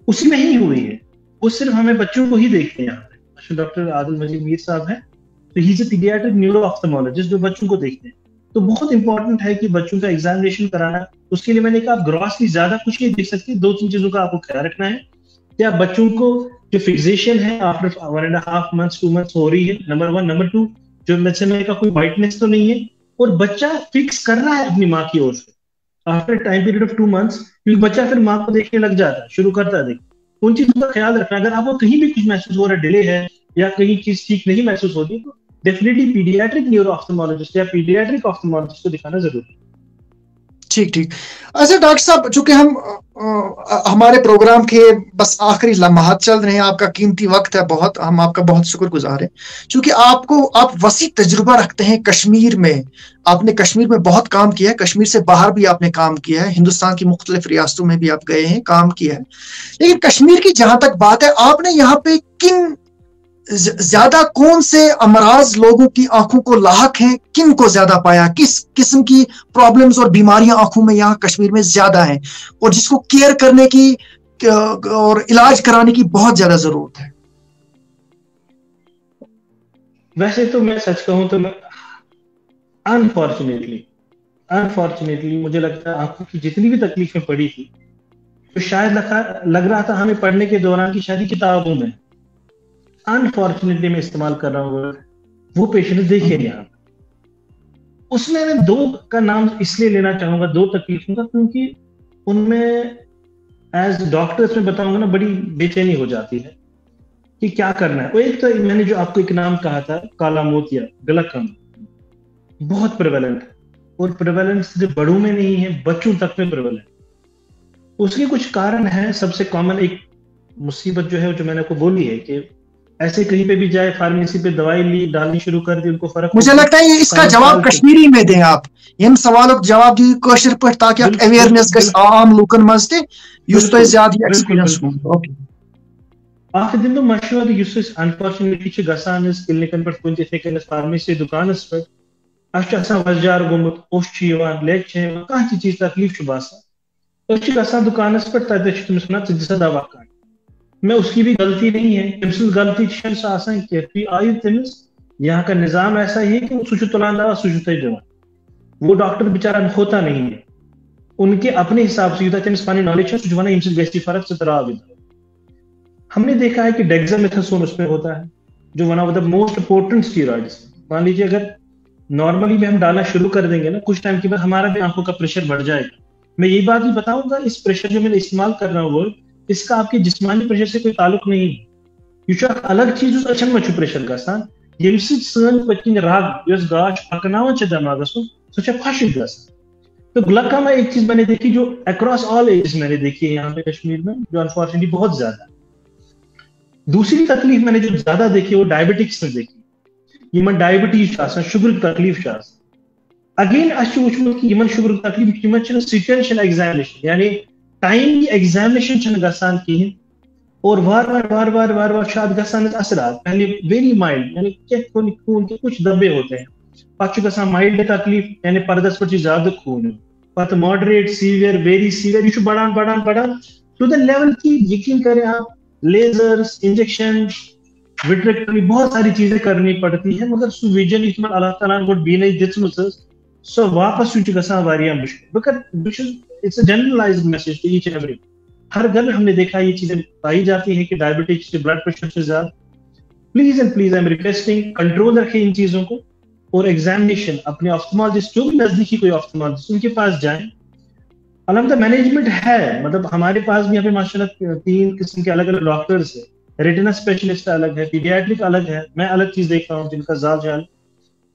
उसी में ही हुई है, वो सिर्फ हमें बच्चों को ही देखते हैं। यहाँ पे डॉक्टर आदिल मजीद मीर साहब हैं, तो he is a paediatric neuro ophthalmologist, जो बच्चों को देखते हैं। तो बहुत इंपॉर्टेंट है कि बच्चों का एग्जामिनेशन कराना। उसके लिए मैंने कहा आप ग्रॉसली ज्यादा कुछ नहीं देख सकते, 2-3 चीजों का आपको ख्याल रखना है कि आप बच्चों को जो फिक्सेशन है आफ्टर 1.5 months 2 months हो रही है, नंबर 1, नंबर 2 जो मैंने कहा कोई व्हाइटनेस तो नहीं है, और बच्चा फिक्स कर रहा है अपनी माँ की ओर से after time period of 2 months, क्योंकि बच्चा फिर माँ को देखने लग जाता है, शुरू करता है देखना। उन चीजों का ख्याल रखना। अगर आपको कहीं भी कुछ महसूस हो रहा है, डिले है या कहीं चीज ठीक नहीं महसूस होती, तो डेफिनेटली पीडियाट्रिक न्यूरो ऑफ्थल्मोलॉजिस्ट या पीडियाट्रिक ऑफ्थल्मोलॉजिस्ट को दिखाना जरूरी है। ठीक ठीक। अच्छा डॉक्टर साहब, चूंकि हम हमारे प्रोग्राम के बस आखिरी लम्हात चल रहे हैं, आपका कीमती वक्त है बहुत, हम आपका बहुत शुक्रगुजार हैं। चूंकि आप वसी तजुर्बा रखते हैं कश्मीर में, आपने कश्मीर में बहुत काम किया है, कश्मीर से बाहर भी आपने काम किया है, हिंदुस्तान की मुख्तलिफ रियासतों में भी आप गए हैं, काम किया है। लेकिन कश्मीर की जहां तक बात है, आपने यहाँ पे ज्यादा कौन से अमराज लोगों की आंखों को लाहक हैं, किन को ज्यादा पाया, किस किस्म की प्रॉब्लम्स और बीमारियां आंखों में यहाँ कश्मीर में ज्यादा हैं और जिसको केयर करने की और इलाज कराने की बहुत ज्यादा जरूरत है? वैसे तो मैं सच कहूं तो मैं अनफॉर्चुनेटली मुझे लगता है आंखों की जितनी भी तकलीफें पड़ी थी, तो शायद लग रहा था हमें पढ़ने के दौरान की शायद किताबों में। अनफॉर्चुनेटली मैं इस्तेमाल कर रहा हूँ वो पेशेंट देखे यहाँ। उसमें मैं दो का नाम इसलिए लेना चाहूंगा, दो तकलीफों का, क्योंकि उनमें एज डॉक्टर्स में बताऊंगा ना, बड़ी बेचैनी हो जाती है कि क्या करना है। वो एक तो मैंने जो आपको एक नाम कहा था, काला मोतिया, ग्लूकोमा, बहुत प्रेवलेंट है, और प्रेवलेंस सिर्फ बड़ों में नहीं है, बच्चों तक में प्रेवलेंट। उसके कुछ कारण है। सबसे कॉमन एक मुसीबत जो है, जो मैंने आपको बोली है कि ऐसे कहीं पे भी जाए, फार्मेसी पे दवाई ली, डालनी शुरू कर दी, उनको फर्क। मुझे लगता है इसका जवाब कश्मीरी में दें आप, इन सवालों का जवाब दी कशर पर, ताकि अवेयरनेस गस आम लोकन मज ते युस तो ज्यादा एक्सपीरियंस हो। ओके। आखिर दिन तो मशहूर युस अनफॉर्चुनेटली छ गसान इस क्लिनिकन पर कुछ थे कि फार्मेसी दुकानस पर अच्छा वजार गोमुत ओश यवान लेट छ कहां चीज तकलीफ छ बासा, तो छ गसान दुकानस पर तदश तुम सुना जिस दवा का। मैं उसकी भी गलती नहीं है, तमसिल गलती शंस आसान कि आयु तमिस यहाँ का निजाम ऐसा ही है कि वो सुशु तुलांदा सुशुते जवान, वो डॉक्टर बेचारा होता नहीं है, उनके अपने हिसाब से युद्ध तमिस पानी नॉलेज है सुजवाना इमसिल बेस्टी फर्क से तरह विद। हमने देखा है कि डेक्सामेथासोन उसमें होता है, जो one of the most important steroids. मान लीजिए अगर नॉर्मली भी हम डालना शुरू कर देंगे ना, कुछ टाइम के बाद हमारा भी आंखों का प्रेशर बढ़ जाएगा। मैं यही बात भी बताऊंगा, इस प्रेशर जो मैं इस्तेमाल कर रहा हूँ इसका आपके जिस्मानी प्रेशर से कोई ताल्लुक नहीं है। यह अलग चीज उस अच्छा मचु प्रेशर का सान ये सन पचिन राग यस गाश पकनावन छ दिमागस सो छ फश गस। तो ग्लूकोमा एक चीज मैंने देखी जो अक्रॉस ऑल एज मैंने देखी है यहाँ पे कश्मीर में, जो अनफॉर्चुनेटली बहुत ज्यादा। दूसरी तकलीफ मैंने जो ज्यादा देखी वो डायबिटिक्स में देखी। यमन डायबिटीज शुगर तकलीफ अगेन अमन शुगर तकलीफ सिक्वेंशियल एग्जामिनेशन, यानी टाइम की एग्जामिनेशन गसान कहें, और वार वार शायद गसान असरात पहले वेरी माइल्ड, यानी खून के कुछ दबे होते हैं, पच गसान माइल्ड तकलीफ यानी पर्दस पर ज्यादा खून है, पत मॉडरेट सीवियर वेरी सीवियर, यह बढ़ान टू द लेवल की यकीन करें आप लेजर्स इंजेक्शन विट्रेक्टोमी बहुत सारी चीजें करनी पड़ती है, मगर सु विजन इतना अल्लाह ताला को बीने दित्मुत सो वापस सुच गसान वारिया मुश्किल। Because it's a generalised message to each and every. हर घर में हमने देखा ये चीजें पाई जाती है कि डायबिटीज से ब्लड प्रेशर से ज्यादा। Please I am requesting, control रखें इन चीजों को, और एग्जामिनेशन अपने ऑफ्थल्मोलॉजिस्ट जो भी नजदीकी कोई ऑफ्थल्मोलॉजिस्ट उनके पास जाएं। अलहमद मैनेजमेंट है, मतलब हमारे पास भी यहाँ पे माशाल्लाह 3 किस्म के अलग अलग डॉक्टर्स है, रेटिना स्पेशलिस्ट अलग है, पीडियाट्रिक अलग है, मैं अलग चीज देख रहा हूँ जिनका जाल जाल।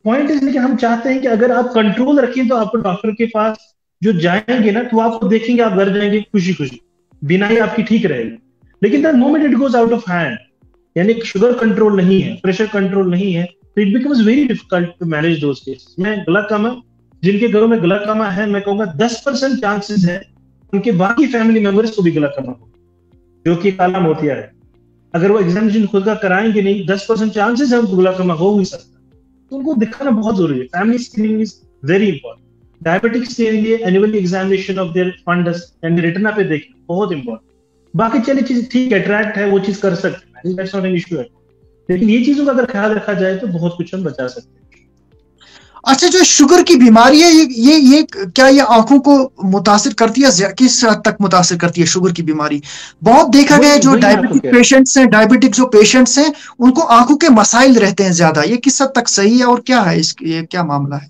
पॉइंट इज कि हम चाहते हैं कि अगर आप कंट्रोल रखें तो आपको डॉक्टर के पास जो जाएंगे ना, तो आपको देखेंगे आप घर जाएंगे खुशी खुशी, बीनाई आपकी ठीक रहेगी। लेकिन the moment it goes out of hand, यानी शुगर कंट्रोल नहीं है, प्रेशर कंट्रोल नहीं है, तो it becomes very difficult to manage those cases. मैं ग्लूकोमा, जिनके घरों में ग्लूकोमा है, मैं कहूंगा 10% चांसेस है उनके बाकी फैमिली मेंबर्स को भी ग्लूकोमा हो, जो कि काला मोतिया है। अगर वो एग्जामिनेशन खुद का कराएंगे नहीं, 10% चांसेस है उनको ग्लूकोमा हो ही सकता, तो उनको दिखाना बहुत जरूरी है। Family screening is very important. Diabetics के लिए annual examination of their fundus and retina पे देखना बहुत इंपॉर्टेंट। बाकी चली चीज ठीक है, अट्रैक्ट है, वो चीज कर सकते हैं, दैट्स नॉट एन इशू है, लेकिन ये चीजों का अगर ख्याल रखा जाए तो बहुत कुछ हम बचा सकते हैं। अच्छा, जो शुगर की बीमारी है, ये क्या ये आंखों को मुतासिर करती है? किस हद तक मुतासिर करती है शुगर की बीमारी? बहुत देखा गया है जो डायबिटिक पेशेंट्स हैं, डायबिटिक जो पेशेंट्स हैं, उनको आंखों के मसाइल रहते हैं ज्यादा। ये किस हद तक सही है और क्या है ये क्या मामला है?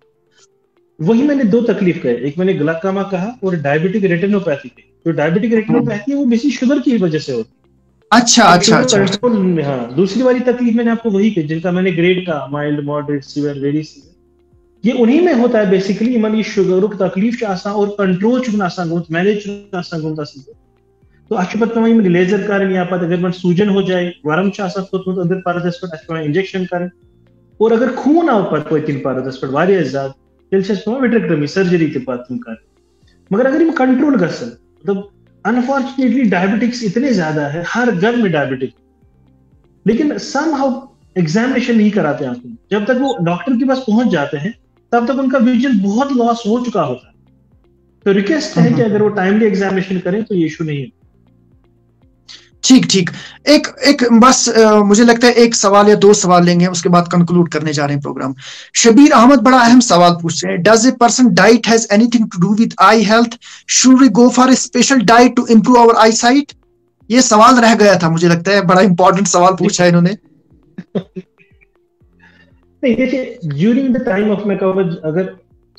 वही मैंने दो तकलीफ कहे, एक मैंने ग्लूकोमा कहा और डायबिटिक रेटिनोपैथी कही। जो डायबिटिक रेटिनोपैथी है वो बेसिक शुगर की वजह से होती है, अच्छा अच्छा अच्छा अच्छा। कंट्रोल में। हाँ, दूसरी वाली तकलीफ मैंने आपको वही कही जिनका मैंने ग्रेड कहा, mild, moderate, severe, very severe, ये उन्हीं में होता है बेसिकली। मन ये शुगर तकलीफ और कंट्रोल मैनेज तो आशुपत में लेजर करें या पाते अगर मन सूजन हो जाए वरम तो अंदर पारदस इंजेक्शन करें। और अगर खून आओ पर कोई तीन पारदस पर वारिया ज्यादा तेल विट्रेक्टमी सर्जरी के बाद तुम कर। मगर अगर ये कंट्रोल कर सन मतलब अनफॉर्चुनेटली डायबिटिक्स इतने ज्यादा है, हर घर में डायबिटिक, लेकिन सम हाउ एग्जामिनेशन नहीं कराते आंखों में। जब तक वो डॉक्टर के पास पहुंच जाते हैं तब तक उनका विजन बहुत लॉस हो चुका होता है। तो रिक्वेस्ट है कि अगर वो टाइमली एग्जामिनेशन करें तो ये इशू नहीं है। ठीक ठीक। एक एक बस मुझे लगता है एक सवाल या दो सवाल लेंगे, उसके बाद कंक्लूड करने जा रहे हैं प्रोग्राम। शबीर अहमद बड़ा अहम सवाल पूछ रहे हैं, does a person diet has anything to do with eye health, should we go for a special diet to improve our eye sight? ये सवाल रह गया था, मुझे लगता है बड़ा इंपॉर्टेंट सवाल पूछा है इन्होंने। नहीं देखिए, during the time of makeup अगर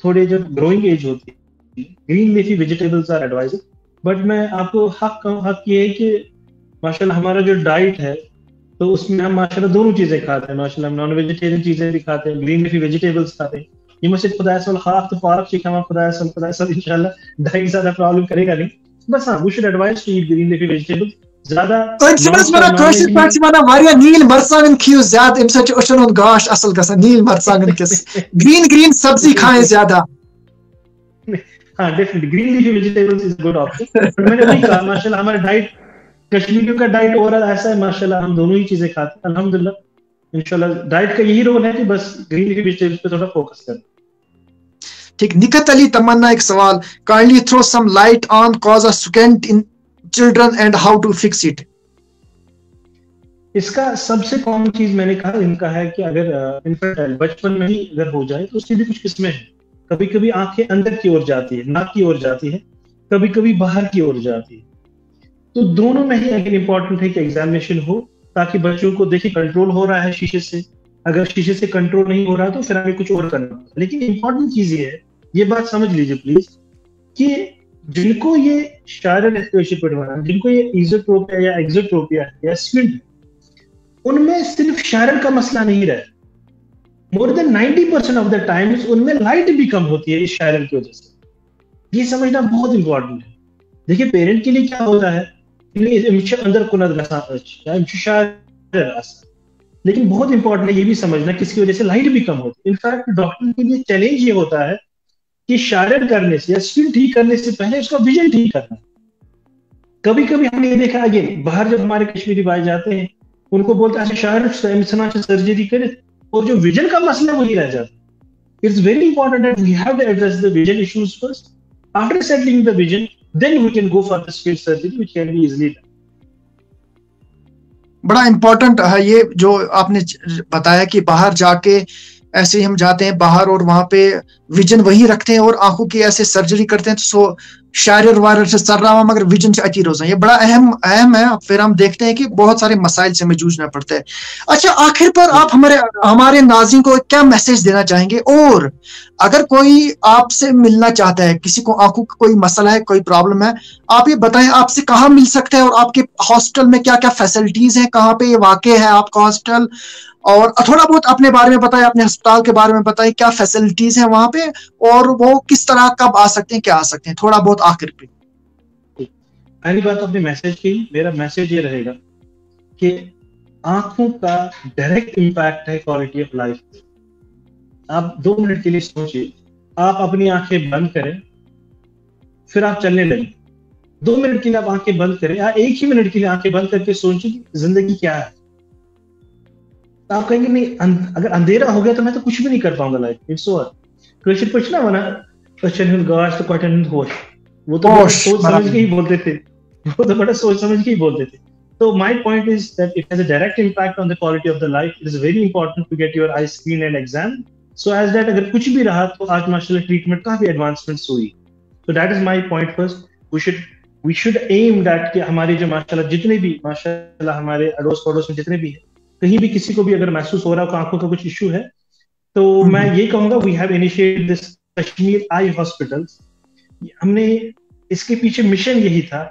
थोड़े जो ग्रोइंग एज होती है green leafy vegetables are advised. But मैं आपको हक ये है कि माशाल्लाह हमारा जो डाइट है तो उसमें हम माशाल्लाह दोनों चीजें खाते हैं। माशाल्लाह हम नॉन वेजिटेरियन चीजें भी खाते हैं, ग्रीन लीफी वेजिटेबल्स खाते हैं। ये मुझसे खुदा सल खाक तो फारक सीखा मैं खुदा सल इंशाल्लाह डाइट ज्यादा प्रॉब्लम करेगा नहीं। बस हाँ, we should advise to eat green leafy vegetables ज्यादा। नील मरचांगन खियो ज्यादा, अम सच अशन हुंद गाश असल गसन नील मरचांगन किस ग्रीन ग्रीन सब्जी खाएं ज्यादा। हाँ definitely green leafy vegetables is good option. मैंने वही कहा माशाल्लाह हमारा डाइट, कश्मीरियों का डाइट ओवरऑल ऐसा है माशाल्लाह, हम दोनों ही चीजें खाते हैं अल्हम्दुलिल्लाह। इंशाल्लाह डाइट का यही रोल है कि बस ग्रीन लीफी वेजिटेबल्स पे थोड़ा फोकस करें। ठीक। निकत अली तमन्ना एक सवाल, kindly throw some light on cause of squint in children and how to fix it. इसका सबसे कॉमन चीज मैंने कहा इनका है कि अगर इन्फेंटाइल बचपन में ही अगर हो जाए तो उसकी भी कुछ किस्में हैं। कभी कभी आंखें अंदर की ओर जाती है, नाक की ओर जाती है, कभी कभी बाहर की ओर जाती है। तो दोनों में ही अगर इंपॉर्टेंट है कि एग्जामिनेशन हो ताकि बच्चों को देखिए कंट्रोल हो रहा है शीशे से। अगर शीशे से कंट्रोल नहीं हो रहा तो फिर हमें कुछ और करना है। लेकिन इंपॉर्टेंट चीज ये है, ये बात समझ लीजिए प्लीज, कि जिनको ये शायरन जिनको ये इज़ोट्रोपिया या एक्सोट्रोपिया या स्क्विंट है, उनमें सिर्फ शायरन का मसला नहीं रहा। More than 90% of the times उनमें लाइट भी कम होती है इस शायरन की वजह से। ये समझना बहुत इंपॉर्टेंट है। देखिए पेरेंट के लिए क्या होता है, अंदर लेकिन बहुत इंपॉर्टेंट है ये भी समझना किसकी वजह से लाइट भी कम होती है। इनफैक्ट डॉक्टर के लिए चैलेंज ये होता है कि शायर करने से या स्किन ठीक करने से पहले उसका विजन ठीक करना। कभी कभी हमने ये देखा अगेन, बाहर जब हमारे कश्मीरी भाई जाते हैं उनको बोलते हैं शायर सर्जरी करे और जो विजन का मसला वही रह जाता है। It's very important that we have to address the vision issues first. After settling the vision then we can go for the skin surgery which can be easily done. बड़ा इंपॉर्टेंट है ये जो आपने बताया कि बाहर जाके ऐसे ही हम जाते हैं बाहर और वहां पे विजन वही रखते हैं और आंखों की ऐसे सर्जरी करते हैं तो सो शायर वायर से चल रहा मगर विजन से अची रोजा। ये बड़ा अहम है। फिर हम देखते हैं कि बहुत सारे मसाइल से हमें जूझना पड़ता है। अच्छा, आखिर पर आप हमारे नाज़रीन को क्या मैसेज देना चाहेंगे? और अगर कोई आपसे मिलना चाहता है, किसी को आंखों का कोई मसला है, कोई प्रॉब्लम है, आप ये बताएं आपसे कहाँ मिल सकता है और आपके हॉस्टल में क्या क्या फैसिलिटीज हैं, कहाँ पे ये वाक़ है आपका हॉस्टल, और थोड़ा बहुत अपने बारे में बताएं, अपने अस्पताल के बारे में बताएं, क्या फैसिलिटीज हैं वहां पे और वो किस तरह कब आ सकते हैं, क्या आ सकते हैं, थोड़ा बहुत आखिर पे। पहली बात आपने मैसेज की, मेरा मैसेज ये रहेगा कि आंखों का डायरेक्ट इंपैक्ट है क्वालिटी ऑफ लाइफ पे। आप 2 मिनट के लिए सोचिए, आप अपनी आंखें बंद करें फिर आप चलने लगे। 2 मिनट के लिए आप आंखें बंद करें या 1 ही मिनट के लिए आंखें बंद करके सोचिए कि जिंदगी क्या है। आप कहेंगे नहीं अगर अंधेरा हो गया तो मैं तो कुछ भी नहीं कर पाऊंगा लाइफ में। It's over. क्वेश्चन पूछना वना क्वेश्चन गाश तो क्वेश्चन होश, वो तो सोच समझ के ही बोलते थे, वो तो बड़ा सोच समझ के ही बोलते थे। तो my point is that it has a direct impact on the quality of the life. It is very important to get your eye screen and exam so as that अगर कुछ भी रहा तो आज माशाल्लाह ट्रीटमेंट काफी एडवांसमेंट्स हुई। तो that is my point first. We should aim that कि हमारे जो माशाल्लाह जितने भी माशाल्लाह हमारे अड़ोस पड़ोस में जितने भी है, कहीं भी किसी को भी अगर महसूस हो रहा हो आंखों का कुछ इश्यू है तो मैं ये कहूंगा we have initiated this Kashmir eye hospitals. हमने इसके पीछे मिशन यही था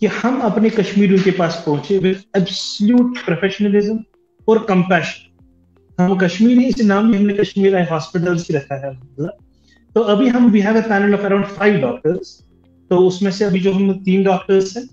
कि हम अपने कश्मीरियों के पास पहुंचे विद एब्सोल्यूट प्रोफेशनलिज्म और कंपैशन। हम कश्मीरी, इस नाम में हमने कश्मीर आई हॉस्पिटल्स ही रखा है। तो अभी हम we have a panel of around 5 doctors. तो उसमें से अभी जो हम 3 डॉक्टर्स हैं,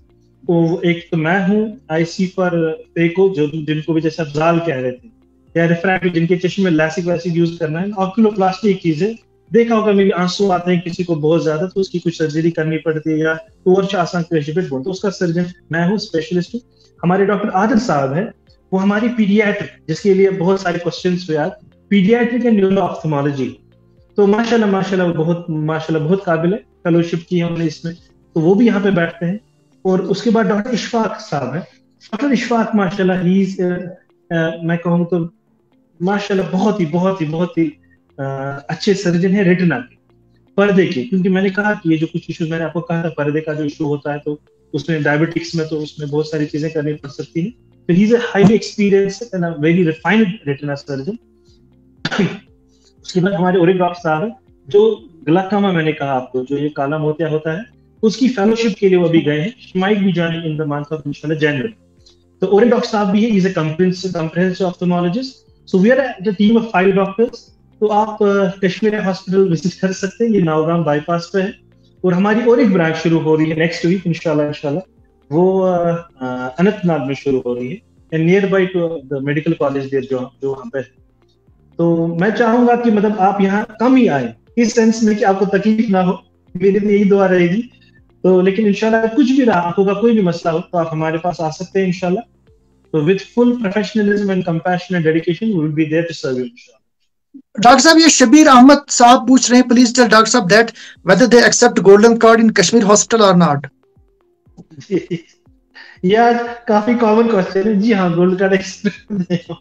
वो एक तो मैं हूँ आईसी पर फेको, जो जिनको भी जैसे अफजाल कह रहे थे, या रिफ्रैक्टिव जिनके चश्मे लैसिक वैसिक यूज करना है। ऑक्यूलोप्लास्टी एक चीज है, देखा होगा मेरे आंसू आते हैं किसी को बहुत ज्यादा, तो उसकी कुछ सर्जरी करनी पड़ती है, या टूर आसान पेशेंट बोलते, उसका सर्जन मैं हूँ, स्पेशलिस्ट हूँ। हमारे डॉक्टर आदिल साहब है, वो हमारी पीडियाट्रिक, जिसके लिए बहुत सारे क्वेश्चंस हुए आज, पीडियाट्रिक एंड न्यूरो ऑप्थेमोलॉजी। तो माशाल्लाह माशाल्लाह बहुत काबिल है, फेलोशिप की है हमने इसमें, तो वो भी यहाँ पे बैठते हैं। और उसके बाद डॉक्टर इशफाक साहब है। डॉक्टर इशफाक माशाल्लाह ही मैं कहूँ तो माशाल्लाह बहुत ही अच्छे सर्जन है रेटिना के, पर्दे के। क्योंकि मैंने कहा कि ये जो कुछ इश्यूज मैंने आपको कहा था, पर्दे का जो इशू होता है, तो उसमें डायबिटिक्स में तो उसमें बहुत सारी चीजें करनी पड़ सकती हैं। तो he is a highly experienced and a very refined retina surgeon. उसके बाद हमारे और एक डॉक्टर साहब है, जो ग्लाकामा, मैंने कहा आपको, जो ये काला मोतिया होता है, उसकी फेलोशिप के लिए वो भी गए हैं। Might be joining in the month of इंशाल्लाह जनवरी। तो और एक डॉक्टर साहब भी है, is a comprehensive ophthalmologist. So we are the team of 5 doctors. तो आप कश्मीर हॉस्पिटल विजिट कर सकते हैं, ये नावगाम बाईपास पे है। और हमारी और एक ब्रांच शुरू हो रही है नेक्स्ट वीक इंशाल्लाह, वो अनंतनाग में शुरू हो रही है, and nearby to the medical college there, जो वहाँ पे है। तो मैं चाहूंगा कि मतलब आप यहाँ कम ही आए, इस सेंस में कि आपको तकलीफ ना हो, मेरी भी यही दुआ रहेगी। तो लेकिन इंशाल्लाह कुछ भी रहा, आपका कोई भी मसला हो, तो आप हमारे पास आ सकते हैं इंशाल्लाह। तो with full professionalism and compassion and dedication we will be there to serve you इंशाल्लाह। डॉक्टर साहब, ये शबीर अहमद साहब पूछ रहे हैं, प्लीज टेल डॉक्टर साहब that whether they accept golden card in Kashmir hospital और नॉट। यार काफी कॉमन क्वेश्चन है जी। हाँ, गोल्डन कार्ड एक्सेप्ट।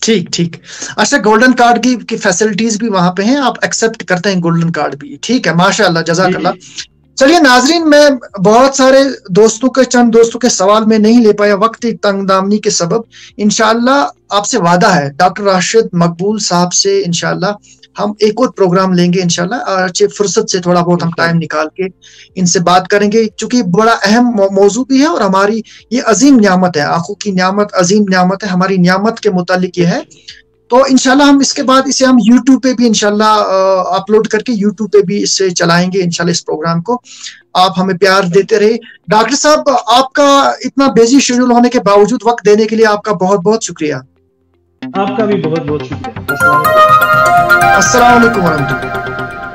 ठीक। अच्छा, गोल्डन कार्ड की फैसिलिटीज भी वहां पे हैं, आप एक्सेप्ट करते हैं गोल्डन कार्ड भी? ठीक है, माशाल्लाह, जज़ाकल्लाह। चलिए नाजरीन, मैं बहुत सारे चंद दोस्तों के सवाल में नहीं ले पाया वक्त की तंगदामनी के सबब। इंशाल्लाह आपसे वादा है डॉक्टर राशिद मकबूल साहब से, इंशाल्लाह हम एक और प्रोग्राम लेंगे इंशाल्लाह। फुर्सत से थोड़ा बहुत हम टाइम निकाल के इनसे बात करेंगे, क्योंकि बड़ा अहम मौजू भी है और हमारी ये अजीम नियामत है, आंखों की नियामत अजीम नियामत है। हमारी नियामत के मुतालिक ये है। तो इंशाल्लाह हम इसके बाद इसे हम यूट्यूब पे भी इंशाल्लाह अपलोड करके यूट्यूब पे भी इसे चलाएंगे इंशाल्लाह, इस प्रोग्राम को। आप हमें प्यार देते रहे। डॉक्टर साहब, आपका इतना बिजी शेड्यूल होने के बावजूद वक्त देने के लिए आपका बहुत बहुत शुक्रिया। आपका भी बहुत बहुत शुक्रिया। अस्सलाम वालेकुम।